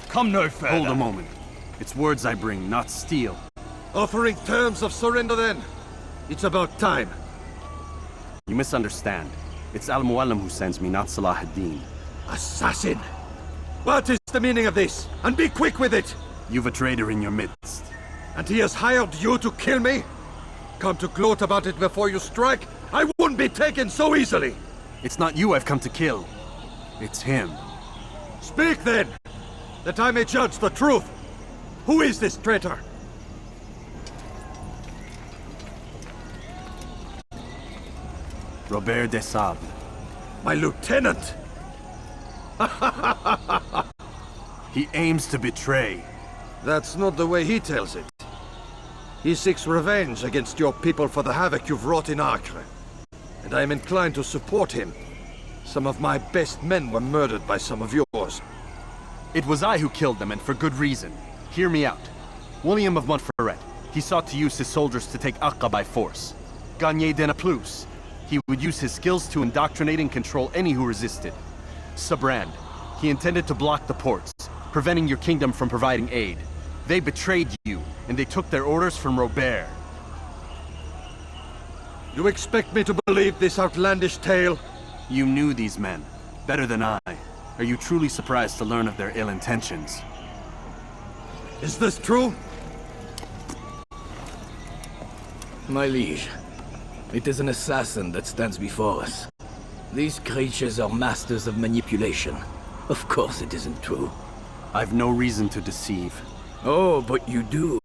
[SPEAKER 12] Come no further.
[SPEAKER 3] Hold a moment. It's words I bring, not steel.
[SPEAKER 12] Offering terms of surrender then? It's about time.
[SPEAKER 3] You misunderstand. It's Al-Mualim who sends me, not Salah ad-Din.
[SPEAKER 12] Assassin! What is the meaning of this? And be quick with it!
[SPEAKER 3] You've a traitor in your midst.
[SPEAKER 12] And he has hired you to kill me? Come to gloat about it before you strike? I wouldn't be taken so easily!
[SPEAKER 3] It's not you I've come to kill. It's him.
[SPEAKER 12] Speak then! That I may judge the truth! Who is this traitor?
[SPEAKER 3] Robert de Sable.
[SPEAKER 12] My lieutenant!
[SPEAKER 3] He aims to betray.
[SPEAKER 12] That's not the way he tells it.
[SPEAKER 15] He seeks revenge against your people for the havoc you've wrought in Acre. And I am inclined to support him. Some of my best men were murdered by some of yours.
[SPEAKER 3] It was I who killed them, and for good reason. Hear me out. William of Montferrat. He sought to use his soldiers to take Acre by force. Gagné de Naplouse. He would use his skills to indoctrinate and control any who resisted. Sabrand. He intended to block the ports, preventing your kingdom from providing aid. They betrayed you, and they took their orders from Robert.
[SPEAKER 15] You expect me to believe this outlandish tale?
[SPEAKER 3] You knew these men, better than I. Are you truly surprised to learn of their ill intentions?
[SPEAKER 15] Is this true?
[SPEAKER 11] My liege, it is an assassin that stands before us. These creatures are masters of manipulation. Of course it isn't true.
[SPEAKER 3] I've no reason to deceive.
[SPEAKER 11] Oh, but you do.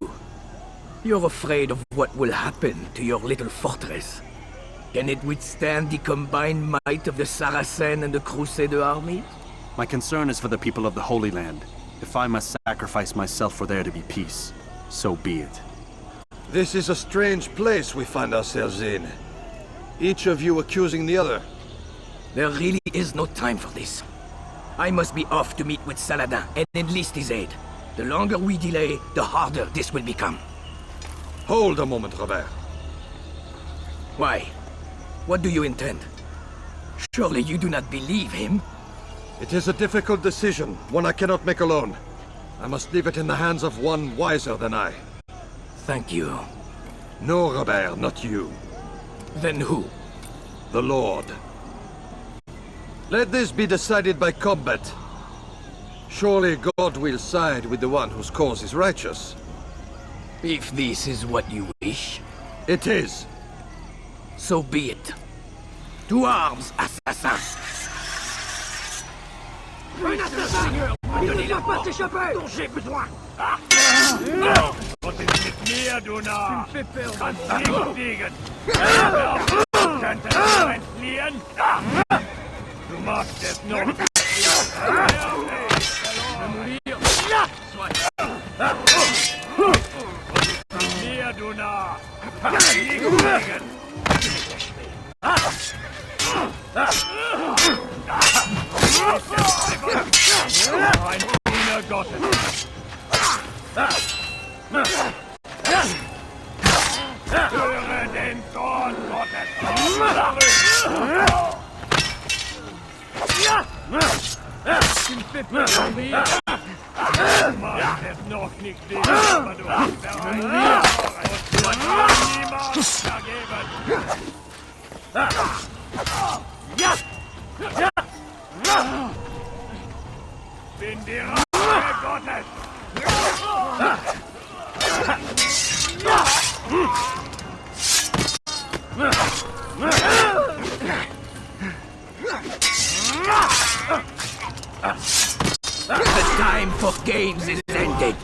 [SPEAKER 11] You're afraid of what will happen to your little fortress. Can it withstand the combined might of the Saracen and the Crusader armies?
[SPEAKER 3] My concern is for the people of the Holy Land. If I must sacrifice myself for there to be peace, so be it.
[SPEAKER 15] This is a strange place we find ourselves in. Each of you accusing the other.
[SPEAKER 11] There really is no time for this. I must be off to meet with Saladin and enlist his aid. The longer we delay, the harder this will become.
[SPEAKER 15] Hold a moment, Robert.
[SPEAKER 11] Why? What do you intend? Surely you do not believe him?
[SPEAKER 15] It is a difficult decision, one I cannot make alone. I must leave it in the hands of one wiser than I.
[SPEAKER 11] Thank you.
[SPEAKER 15] No, Robert, not you.
[SPEAKER 11] Then who?
[SPEAKER 15] The Lord. Let this be decided by combat. Surely God will side with the one whose cause is righteous.
[SPEAKER 11] If this is what you wish...
[SPEAKER 15] It is.
[SPEAKER 11] So be it. To arms, assassins!
[SPEAKER 6] Un assassin! Ne laisse pas s'échapper! Dont j'ai besoin! Protège mir, Duna! Tu me fais perdre! Kannst nicht Kannst du nur entfliehen? Du machst es noch! Mir, Duna! Ein Diener Gottes! Höre den Zorn Gottes! Du machst es noch nicht wieder, aber du hast bereit. Du hast niemals vergeben! Bin die Rache Gottes!
[SPEAKER 11] The time for games is ended!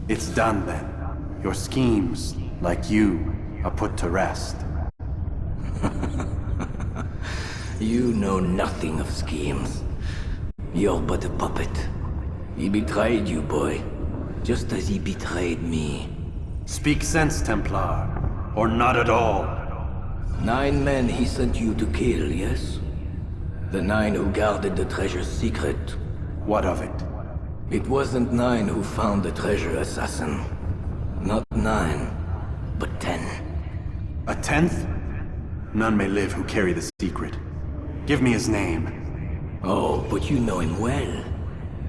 [SPEAKER 3] It's done then. Your schemes, like you, are put to rest.
[SPEAKER 11] You know nothing of schemes. You're but a puppet. He betrayed you, boy. Just as he betrayed me.
[SPEAKER 3] Speak sense, Templar. Or not at all.
[SPEAKER 11] 9 men he sent you to kill, yes? The 9 who guarded the treasure's secret.
[SPEAKER 3] What of it?
[SPEAKER 11] It wasn't 9 who found the treasure, assassin. Not 9, but 10.
[SPEAKER 3] A 10th? None may live who carry the secret. Give me his name.
[SPEAKER 11] Oh, but you know him well.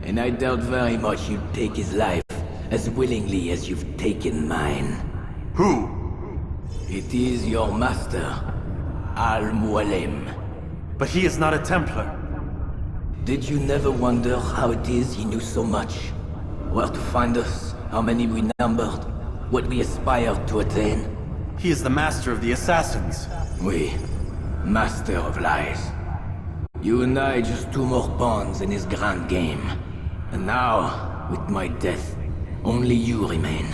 [SPEAKER 11] And I doubt very much you'd take his life as willingly as you've taken mine.
[SPEAKER 3] Who?
[SPEAKER 11] It is your master, Al-Mualim.
[SPEAKER 3] But he is not a Templar.
[SPEAKER 11] Did you never wonder how it is he knew so much? Where to find us, how many we numbered, what we aspired to attain?
[SPEAKER 3] He is the master of the assassins.
[SPEAKER 11] Oui. Master of lies. You and I just two more pawns in his grand game. And now, with my death, only you remain.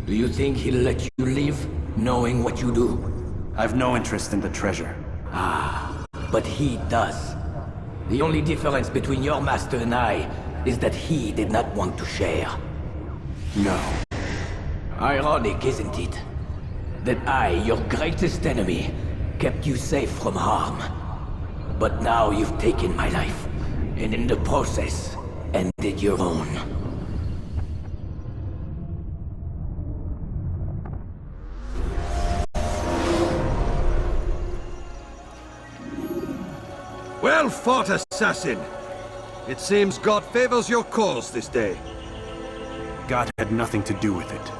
[SPEAKER 11] Do you think he'll let you live, knowing what you do?
[SPEAKER 3] I've no interest in the treasure.
[SPEAKER 11] Ah, but he does. The only difference between your master and I is that he did not want to share.
[SPEAKER 3] No.
[SPEAKER 11] Ironic, isn't it? That I, your greatest enemy, kept you safe from harm. But now you've taken my life, and in the process, ended your own.
[SPEAKER 15] Well fought, assassin! It seems God favors your cause this day.
[SPEAKER 3] God had nothing to do with it.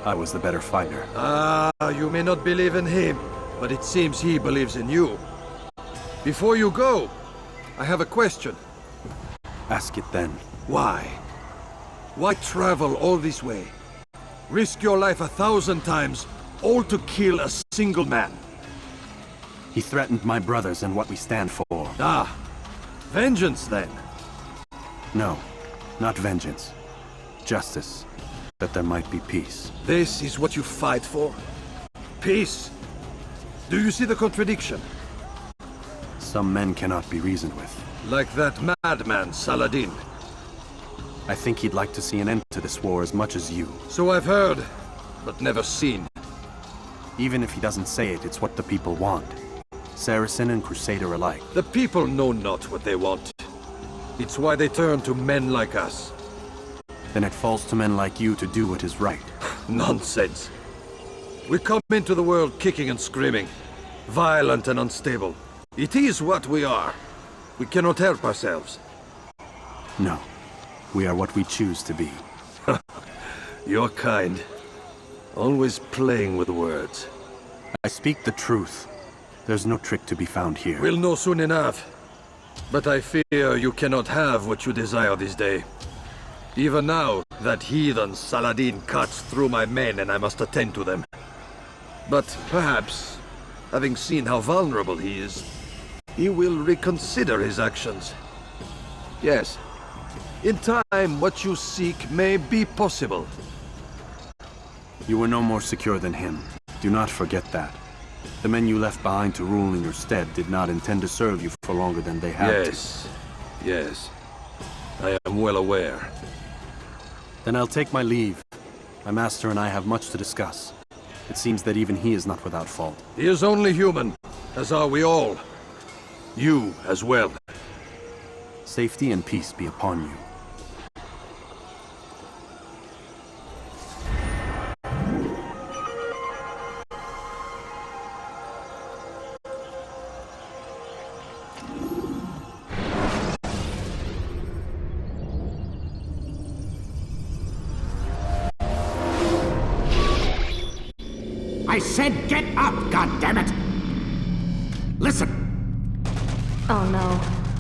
[SPEAKER 3] I was the better fighter.
[SPEAKER 15] Ah, you may not believe in him, but it seems he believes in you. Before you go, I have a question.
[SPEAKER 3] Ask it then.
[SPEAKER 15] Why? Why travel all this way? Risk your life 1,000 times, all to kill a single man?
[SPEAKER 3] He threatened my brothers and what we stand for.
[SPEAKER 15] Ah, vengeance then?
[SPEAKER 3] No, not vengeance. Justice. That there might be peace.
[SPEAKER 15] This is what you fight for? Peace? Do you see the contradiction?
[SPEAKER 3] Some men cannot be reasoned with.
[SPEAKER 15] Like that madman, Saladin.
[SPEAKER 3] I think he'd like to see an end to this war as much as you.
[SPEAKER 15] So I've heard, but never seen.
[SPEAKER 3] Even if he doesn't say it, it's what the people want. Saracen and Crusader alike.
[SPEAKER 15] The people know not what they want. It's why they turn to men like us.
[SPEAKER 3] Then it falls to men like you to do what is right.
[SPEAKER 15] Nonsense. We come into the world kicking and screaming, violent and unstable. It is what we are. We cannot help ourselves.
[SPEAKER 3] No. We are what we choose to be.
[SPEAKER 15] You're kind. Always playing with words.
[SPEAKER 3] I speak the truth. There's no trick to be found here.
[SPEAKER 15] We'll know soon enough. But I fear you cannot have what you desire this day. Even now, that heathen Saladin cuts through my men and I must attend to them. But perhaps, having seen how vulnerable he is, he will reconsider his actions. Yes, in time what you seek may be possible.
[SPEAKER 3] You were no more secure than him. Do not forget that. The men you left behind to rule in your stead did not intend to serve you for longer than they had to.
[SPEAKER 15] Yes. I am well aware.
[SPEAKER 3] Then I'll take my leave. My master and I have much to discuss. It seems that even he is not without fault.
[SPEAKER 15] He is only human, as are we all. You as well.
[SPEAKER 3] Safety and peace be upon you.
[SPEAKER 16] I said get up, goddammit! Listen!
[SPEAKER 10] Oh no.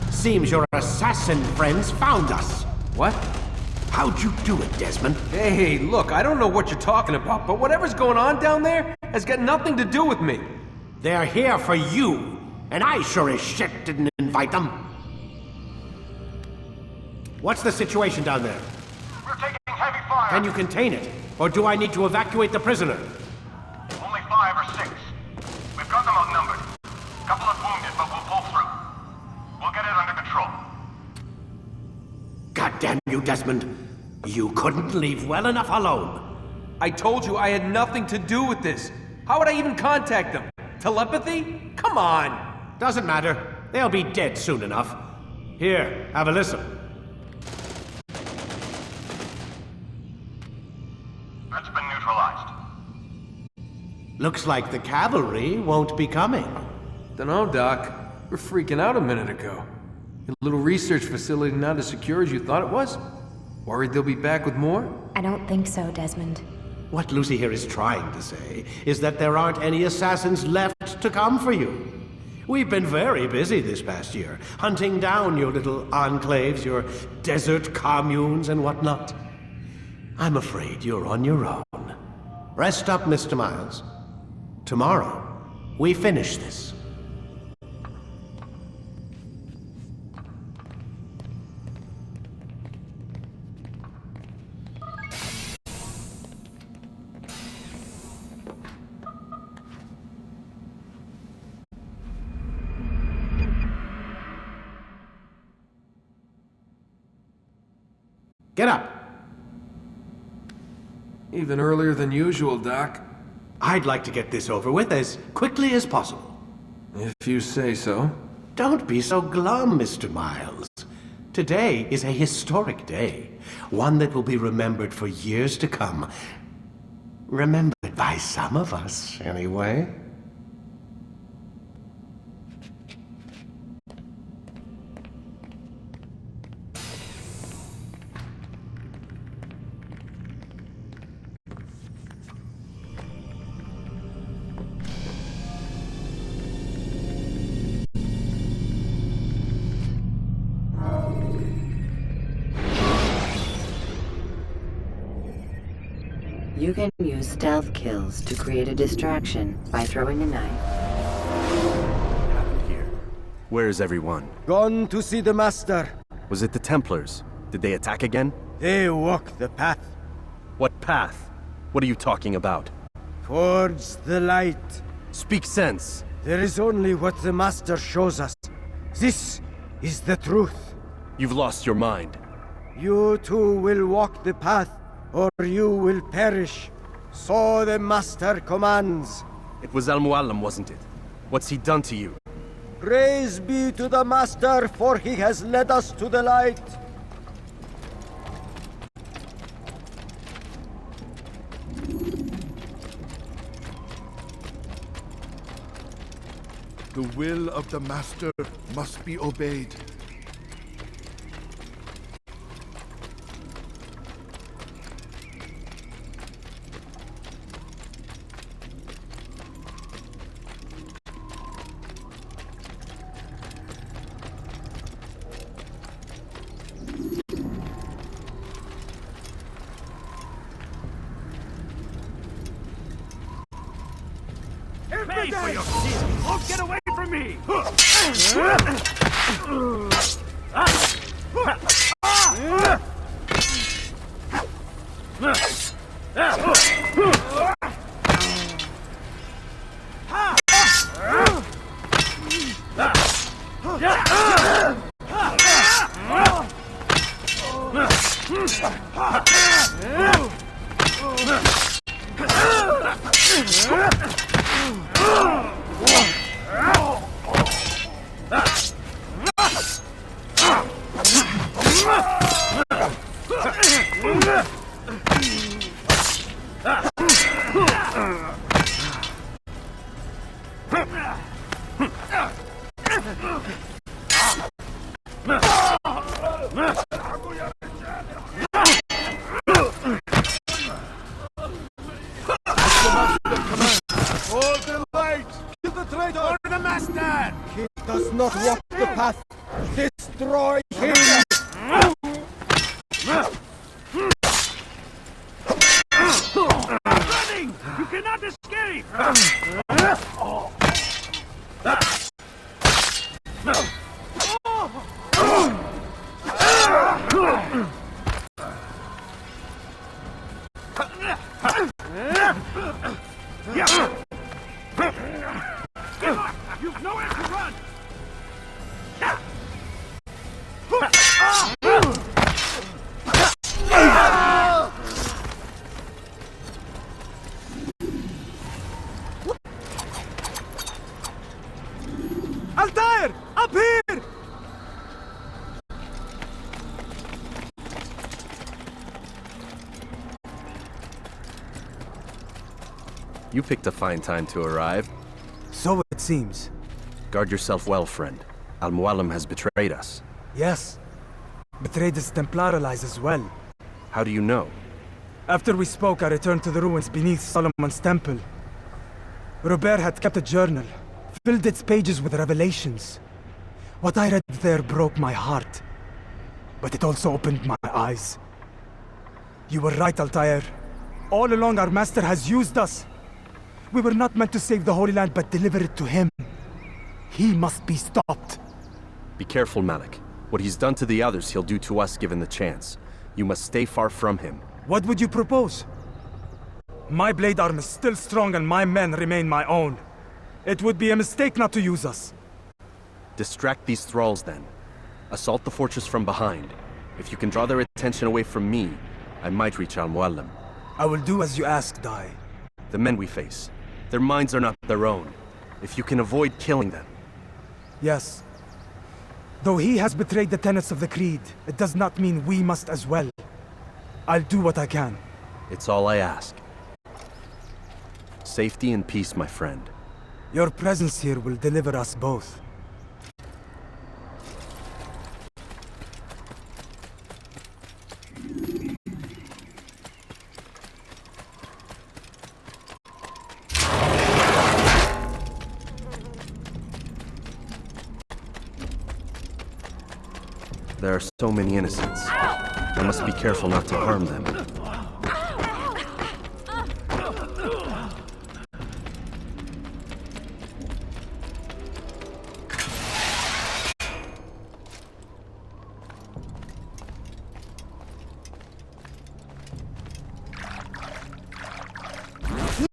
[SPEAKER 16] Seems your assassin friends found us.
[SPEAKER 17] What?
[SPEAKER 16] How'd you do it, Desmond?
[SPEAKER 17] Hey, look, I don't know what you're talking about, but whatever's going on down there has got nothing to do with me.
[SPEAKER 16] They're here for you, and I sure as shit didn't invite them. What's the situation down there?
[SPEAKER 18] We're taking heavy fire.
[SPEAKER 16] Can you contain it? Or do I need to evacuate the prisoner?
[SPEAKER 18] Only 5 or 6. We've got them outnumbered. Couple of wounded, but we'll pull through. We'll get it under control.
[SPEAKER 16] God damn you, Desmond. You couldn't leave well enough alone.
[SPEAKER 17] I told you I had nothing to do with this. How would I even contact them? Telepathy? Come on!
[SPEAKER 16] Doesn't matter. They'll be dead soon enough. Here, have a listen.
[SPEAKER 18] That's been neutralized.
[SPEAKER 16] Looks like the cavalry won't be coming.
[SPEAKER 17] Dunno, Doc. We're freaking out a minute ago. Your little research facility not as secure as you thought it was? Worried they'll be back with more?
[SPEAKER 10] I don't think so, Desmond.
[SPEAKER 16] What Lucy here is trying to say is that there aren't any assassins left to come for you. We've been very busy this past year, hunting down your little enclaves, your desert communes and whatnot. I'm afraid you're on your own. Rest up, Mr. Miles. Tomorrow, we finish this. Get up!
[SPEAKER 17] Even earlier than usual, Doc.
[SPEAKER 16] I'd like to get this over with as quickly as possible.
[SPEAKER 17] If you say so.
[SPEAKER 16] Don't be so glum, Mr. Miles. Today is a historic day. One that will be remembered for years to come. Remembered by some of us, anyway.
[SPEAKER 1] You can use stealth kills to create a distraction by throwing a knife.
[SPEAKER 3] Where is everyone?
[SPEAKER 13] Gone to see the Master.
[SPEAKER 3] Was it the Templars? Did they attack again?
[SPEAKER 13] They walk the path.
[SPEAKER 3] What path? What are you talking about?
[SPEAKER 13] Towards the light.
[SPEAKER 3] Speak sense.
[SPEAKER 13] There is only what the Master shows us. This is the truth.
[SPEAKER 3] You've lost your mind.
[SPEAKER 13] You too will walk the path, or you will perish. So the Master commands.
[SPEAKER 3] It was Al-Mualim, wasn't it? What's he done to you?
[SPEAKER 13] Praise be to the Master, for he has led us to the light.
[SPEAKER 8] The will of the Master must be obeyed.
[SPEAKER 6] Pay for your sins! Oh, get away from me!
[SPEAKER 8] Hold the light! Kill the traitor!
[SPEAKER 13] Order the Master! He does not walk the path. Destroy him!
[SPEAKER 6] Running! You cannot escape! You've nowhere to run!
[SPEAKER 7] Altair! Up here!
[SPEAKER 3] You picked a fine time to arrive.
[SPEAKER 7] So it seems.
[SPEAKER 3] Guard yourself well, friend. Al-Mualim has betrayed us.
[SPEAKER 7] Yes. Betrayed his Templar allies as well.
[SPEAKER 3] How do you know?
[SPEAKER 7] After we spoke, I returned to the ruins beneath Solomon's temple. Robert had kept a journal, filled its pages with revelations. What I read there broke my heart. But it also opened my eyes. You were right, Altair. All along our master has used us. We were not meant to save the Holy Land, but deliver it to him. He must be stopped.
[SPEAKER 3] Be careful, Malik. What he's done to the others, he'll do to us given the chance. You must stay far from him.
[SPEAKER 7] What would you propose? My blade arm is still strong and my men remain my own. It would be a mistake not to use us.
[SPEAKER 3] Distract these thralls then. Assault the fortress from behind. If you can draw their attention away from me, I might reach Al-Mualim.
[SPEAKER 7] I will do as you ask, Dai.
[SPEAKER 3] The men we face, their minds are not their own. If you can avoid killing them.
[SPEAKER 7] Yes. Though he has betrayed the tenets of the Creed, it does not mean we must as well. I'll do what I can.
[SPEAKER 3] It's all I ask. Safety and peace, my friend.
[SPEAKER 7] Your presence here will deliver us both.
[SPEAKER 3] There are so many innocents. I must be careful not to harm them.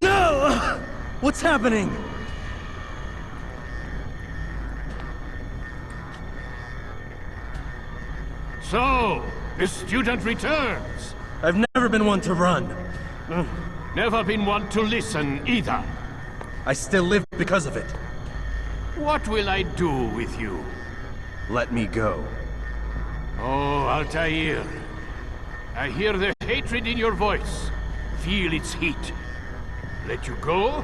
[SPEAKER 12] No! What's happening?
[SPEAKER 2] So, the student returns.
[SPEAKER 12] I've never been one to run.
[SPEAKER 2] Never been one to listen either.
[SPEAKER 12] I still live because of it.
[SPEAKER 2] What will I do with you?
[SPEAKER 3] Let me go.
[SPEAKER 2] Oh, Altair. I hear the hatred in your voice. Feel its heat. Let you go?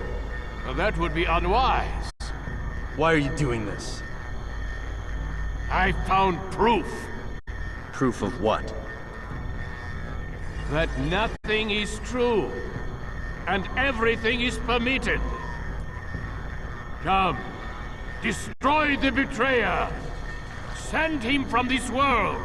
[SPEAKER 2] Well, that would be unwise.
[SPEAKER 3] Why are you doing this?
[SPEAKER 2] I found proof.
[SPEAKER 3] Proof of what?
[SPEAKER 2] That nothing is true, and everything is permitted. Come, destroy the betrayer. Send him from this world.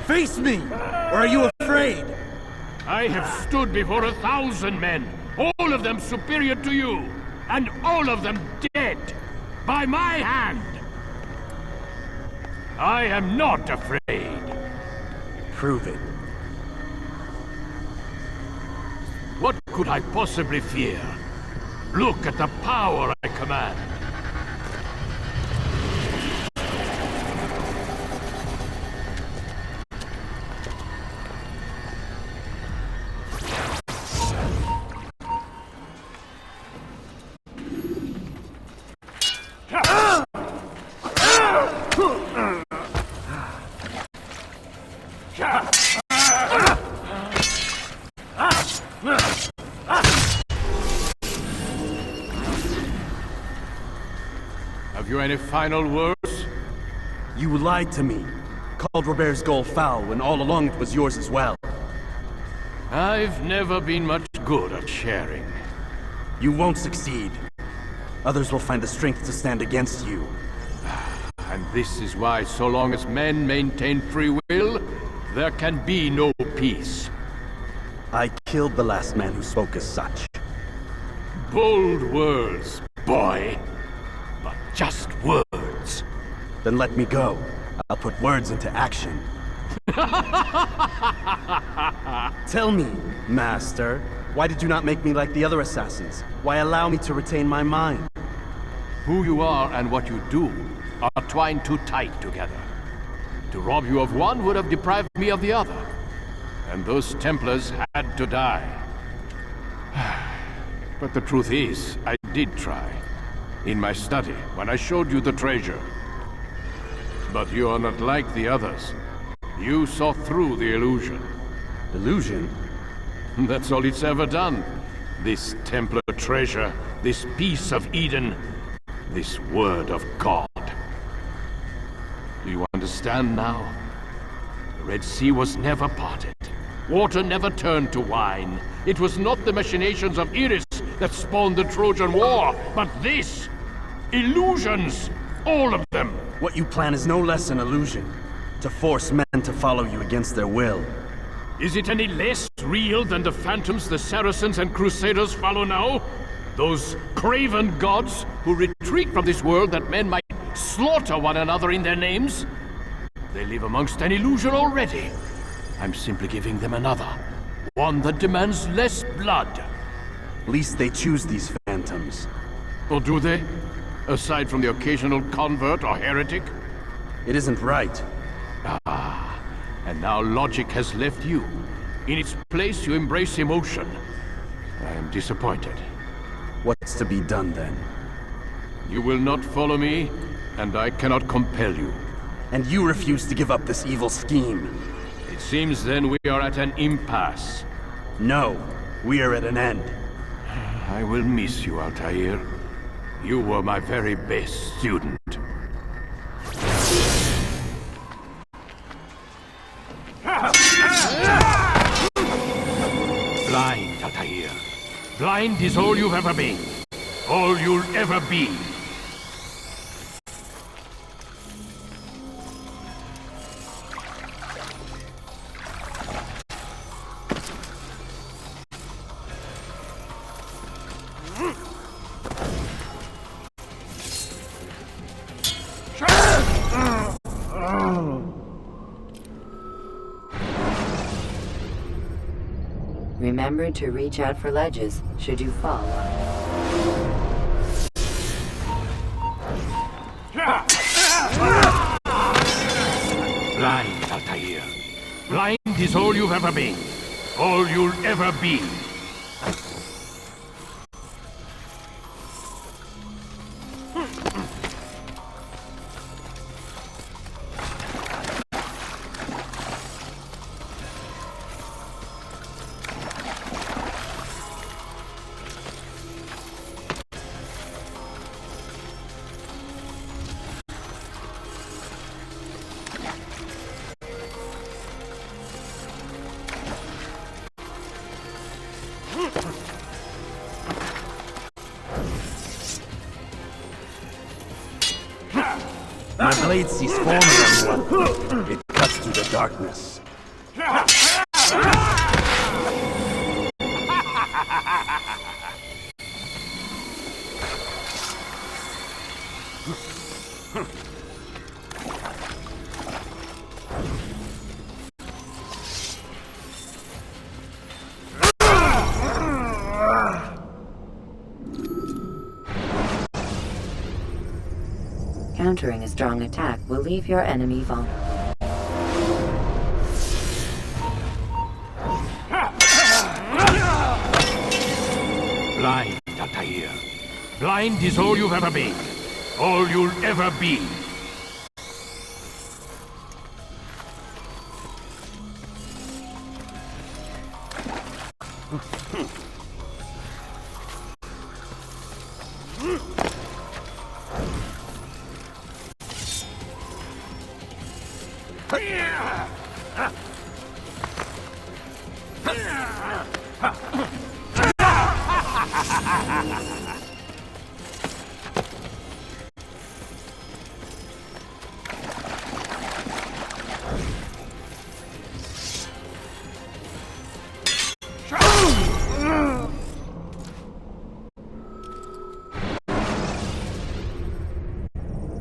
[SPEAKER 12] Face me! Or are you afraid?
[SPEAKER 2] I have stood before 1,000 men, all of them superior to you, and all of them dead, by my hand. I am not afraid.
[SPEAKER 3] Prove it.
[SPEAKER 2] What could I possibly fear? Look at the power I command. Have you any final words?
[SPEAKER 3] You lied to me. Called Robert's goal foul when all along it was yours as well.
[SPEAKER 2] I've never been much good at sharing.
[SPEAKER 3] You won't succeed. Others will find the strength to stand against you.
[SPEAKER 2] And this is why, so long as men maintain free will, there can be no peace.
[SPEAKER 3] I killed the last man who spoke as such.
[SPEAKER 2] Bold words, boy. But just words.
[SPEAKER 3] Then let me go. I'll put words into action. Tell me, Master, why did you not make me like the other assassins? Why allow me to retain my mind?
[SPEAKER 2] Who you are and what you do are twined too tight together. To rob you of one would have deprived me of the other. And those Templars had to die. But the truth is, I did try. In my study, when I showed you the treasure. But you are not like the others. You saw through the illusion.
[SPEAKER 3] Illusion?
[SPEAKER 2] That's all it's ever done. This Templar treasure, this piece of Eden, this word of God. Do you understand now? The Red Sea was never parted. Water never turned to wine. It was not the machinations of Iris that spawned the Trojan War, but this! Illusions! All of them!
[SPEAKER 3] What you plan is no less an illusion. To force men to follow you against their will.
[SPEAKER 2] Is it any less real than the phantoms the Saracens and Crusaders follow now? Those craven gods who retreat from this world that men might slaughter one another in their names? They live amongst an illusion already. I'm simply giving them another. One that demands less blood.
[SPEAKER 3] Least they choose these phantoms.
[SPEAKER 2] Or do they? Aside from the occasional convert or heretic?
[SPEAKER 3] It isn't right.
[SPEAKER 2] Ah, and now logic has left you. In its place, you embrace emotion. I am disappointed.
[SPEAKER 3] What's to be done then?
[SPEAKER 2] You will not follow me, and I cannot compel you.
[SPEAKER 3] And you refuse to give up this evil scheme.
[SPEAKER 2] It seems then we are at an impasse.
[SPEAKER 3] No, we are at an end.
[SPEAKER 2] I will miss you, Altair. You were my very best student. Blind, Altair. Blind is all you've ever been. All you'll ever be.
[SPEAKER 1] Remember to reach out for ledges should you fall.
[SPEAKER 2] Blind, Altair. Blind is all you've ever been. All you'll ever be.
[SPEAKER 3] My blade sees formula. It cuts through the darkness.
[SPEAKER 1] Countering a strong attack will leave your enemy vulnerable.
[SPEAKER 2] Blind, Altair. Blind is all you've ever been. All you'll ever be.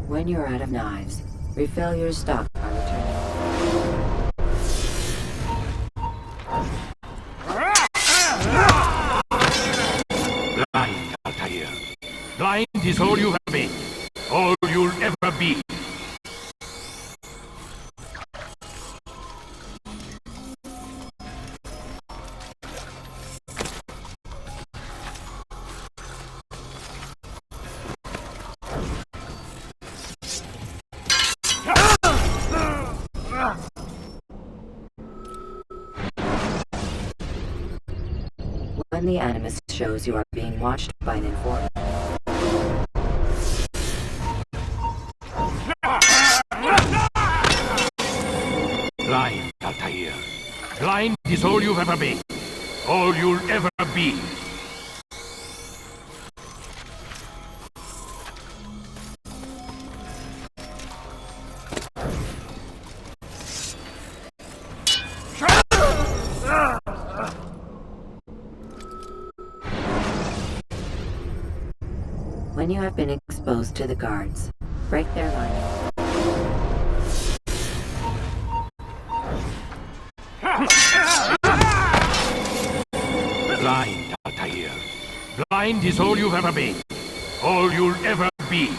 [SPEAKER 1] When you're out of knives, refill your stock by returning.
[SPEAKER 2] Blind, Altair. Blind is all you've ever been. All you'll ever be.
[SPEAKER 1] on the Animus shows you are being watched by an informant.
[SPEAKER 2] Blind, Altair. Blind is all you've ever been. All you'll ever be.
[SPEAKER 1] When you have been exposed to the guards, break their line.
[SPEAKER 2] Blind, Altair. Blind is all you've ever been. All you'll ever be.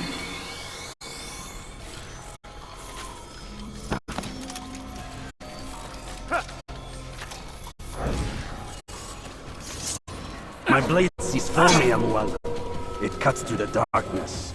[SPEAKER 12] My blade sees for me, Amual. It cuts through the darkness.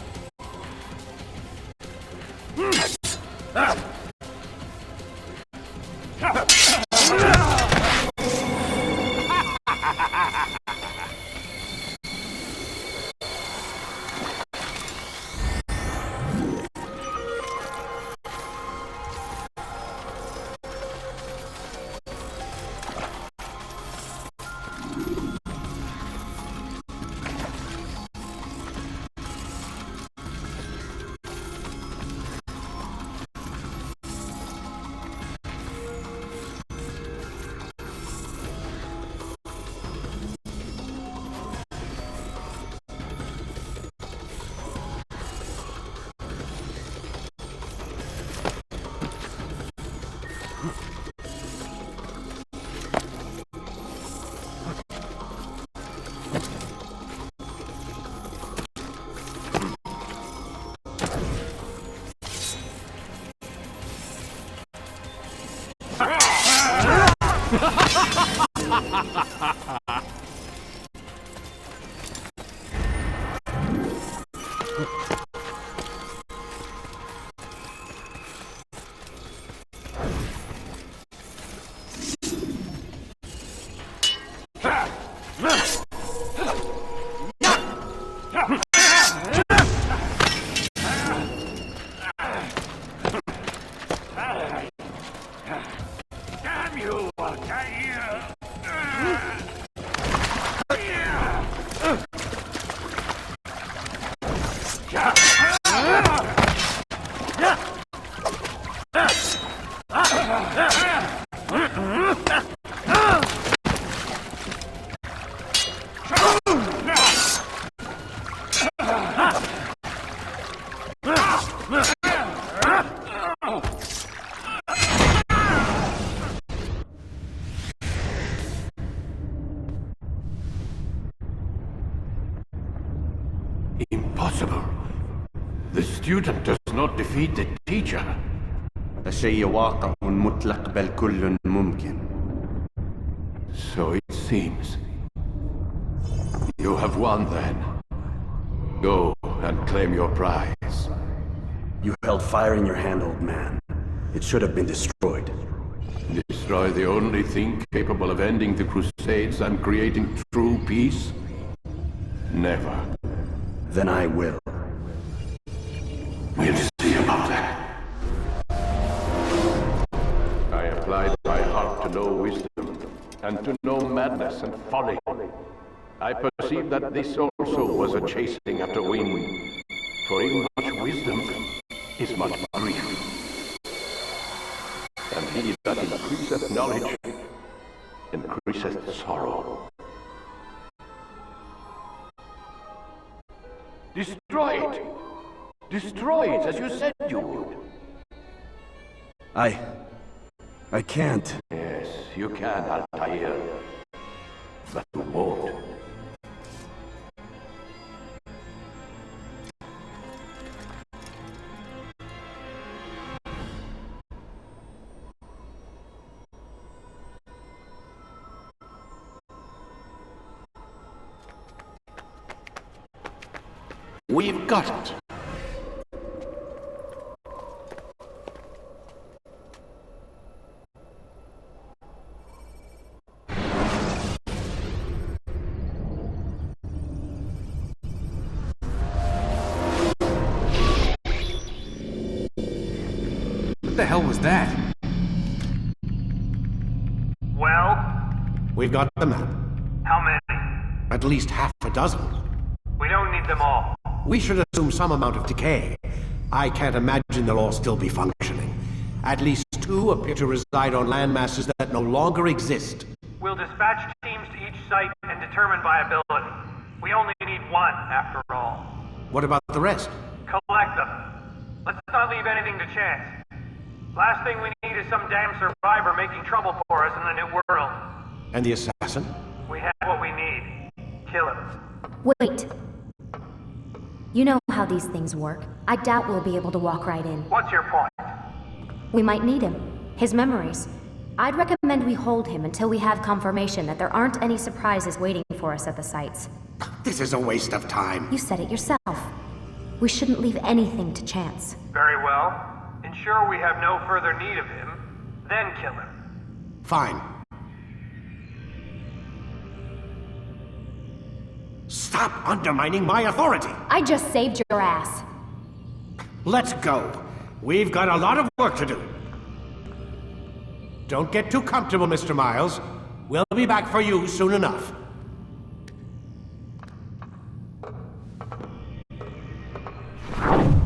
[SPEAKER 6] Damn you, Altair!
[SPEAKER 2] Impossible. The student does not defeat the teacher.
[SPEAKER 3] الشيء واقع مطلق بل كل ممكن.
[SPEAKER 2] So it seems. You have won then. Go and claim your prize.
[SPEAKER 3] You held fire in your hand, old man. It should have been destroyed.
[SPEAKER 2] Destroy the only thing capable of ending the Crusades and creating true peace? Never.
[SPEAKER 3] Then I will.
[SPEAKER 2] We'll see about that. I applied my heart to know wisdom, and to know madness and folly. I perceived that this also was a chasing after wind. For in much wisdom is much grief. And he that increaseth knowledge increaseth sorrow. Destroy it! Destroy it as you said you would.
[SPEAKER 3] I can't.
[SPEAKER 2] Yes, you can, Altair. But you won't. We've got it.
[SPEAKER 17] What the hell was that?
[SPEAKER 16] Well? We've got the map.
[SPEAKER 19] How many?
[SPEAKER 16] At least half a dozen.
[SPEAKER 19] We don't need them all.
[SPEAKER 16] We should assume some amount of decay. I can't imagine they'll all still be functioning. At least 2 appear to reside on landmasses that no longer exist.
[SPEAKER 19] We'll dispatch teams to each site and determine viability. We only need 1, after all.
[SPEAKER 16] What about the rest?
[SPEAKER 19] Collect them. Let's not leave anything to chance. Last thing we need is some damn survivor making trouble for us in the New World.
[SPEAKER 16] And the assassin?
[SPEAKER 19] We have what we need. Kill him.
[SPEAKER 20] Wait. You know how these things work. I doubt we'll be able to walk right in.
[SPEAKER 19] What's your point?
[SPEAKER 20] We might need him. His memories. I'd recommend we hold him until we have confirmation that there aren't any surprises waiting for us at the sites.
[SPEAKER 16] This is a waste of time.
[SPEAKER 20] You said it yourself. We shouldn't leave anything to chance.
[SPEAKER 19] Very well. Ensure we have no further need of him, then kill him.
[SPEAKER 16] Fine. Stop undermining my authority!
[SPEAKER 20] I just saved your ass.
[SPEAKER 16] Let's go. We've got a lot of work to do. Don't get too comfortable, Mr. Miles. We'll be back for you soon enough.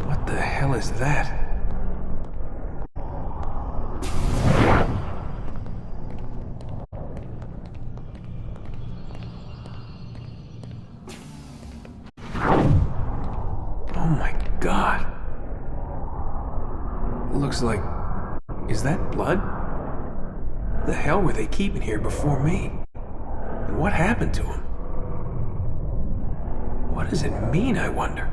[SPEAKER 17] What the hell is that? Oh my god. It looks like... Is that blood? The hell were they keeping here before me? And what happened to him? What does it mean, I wonder?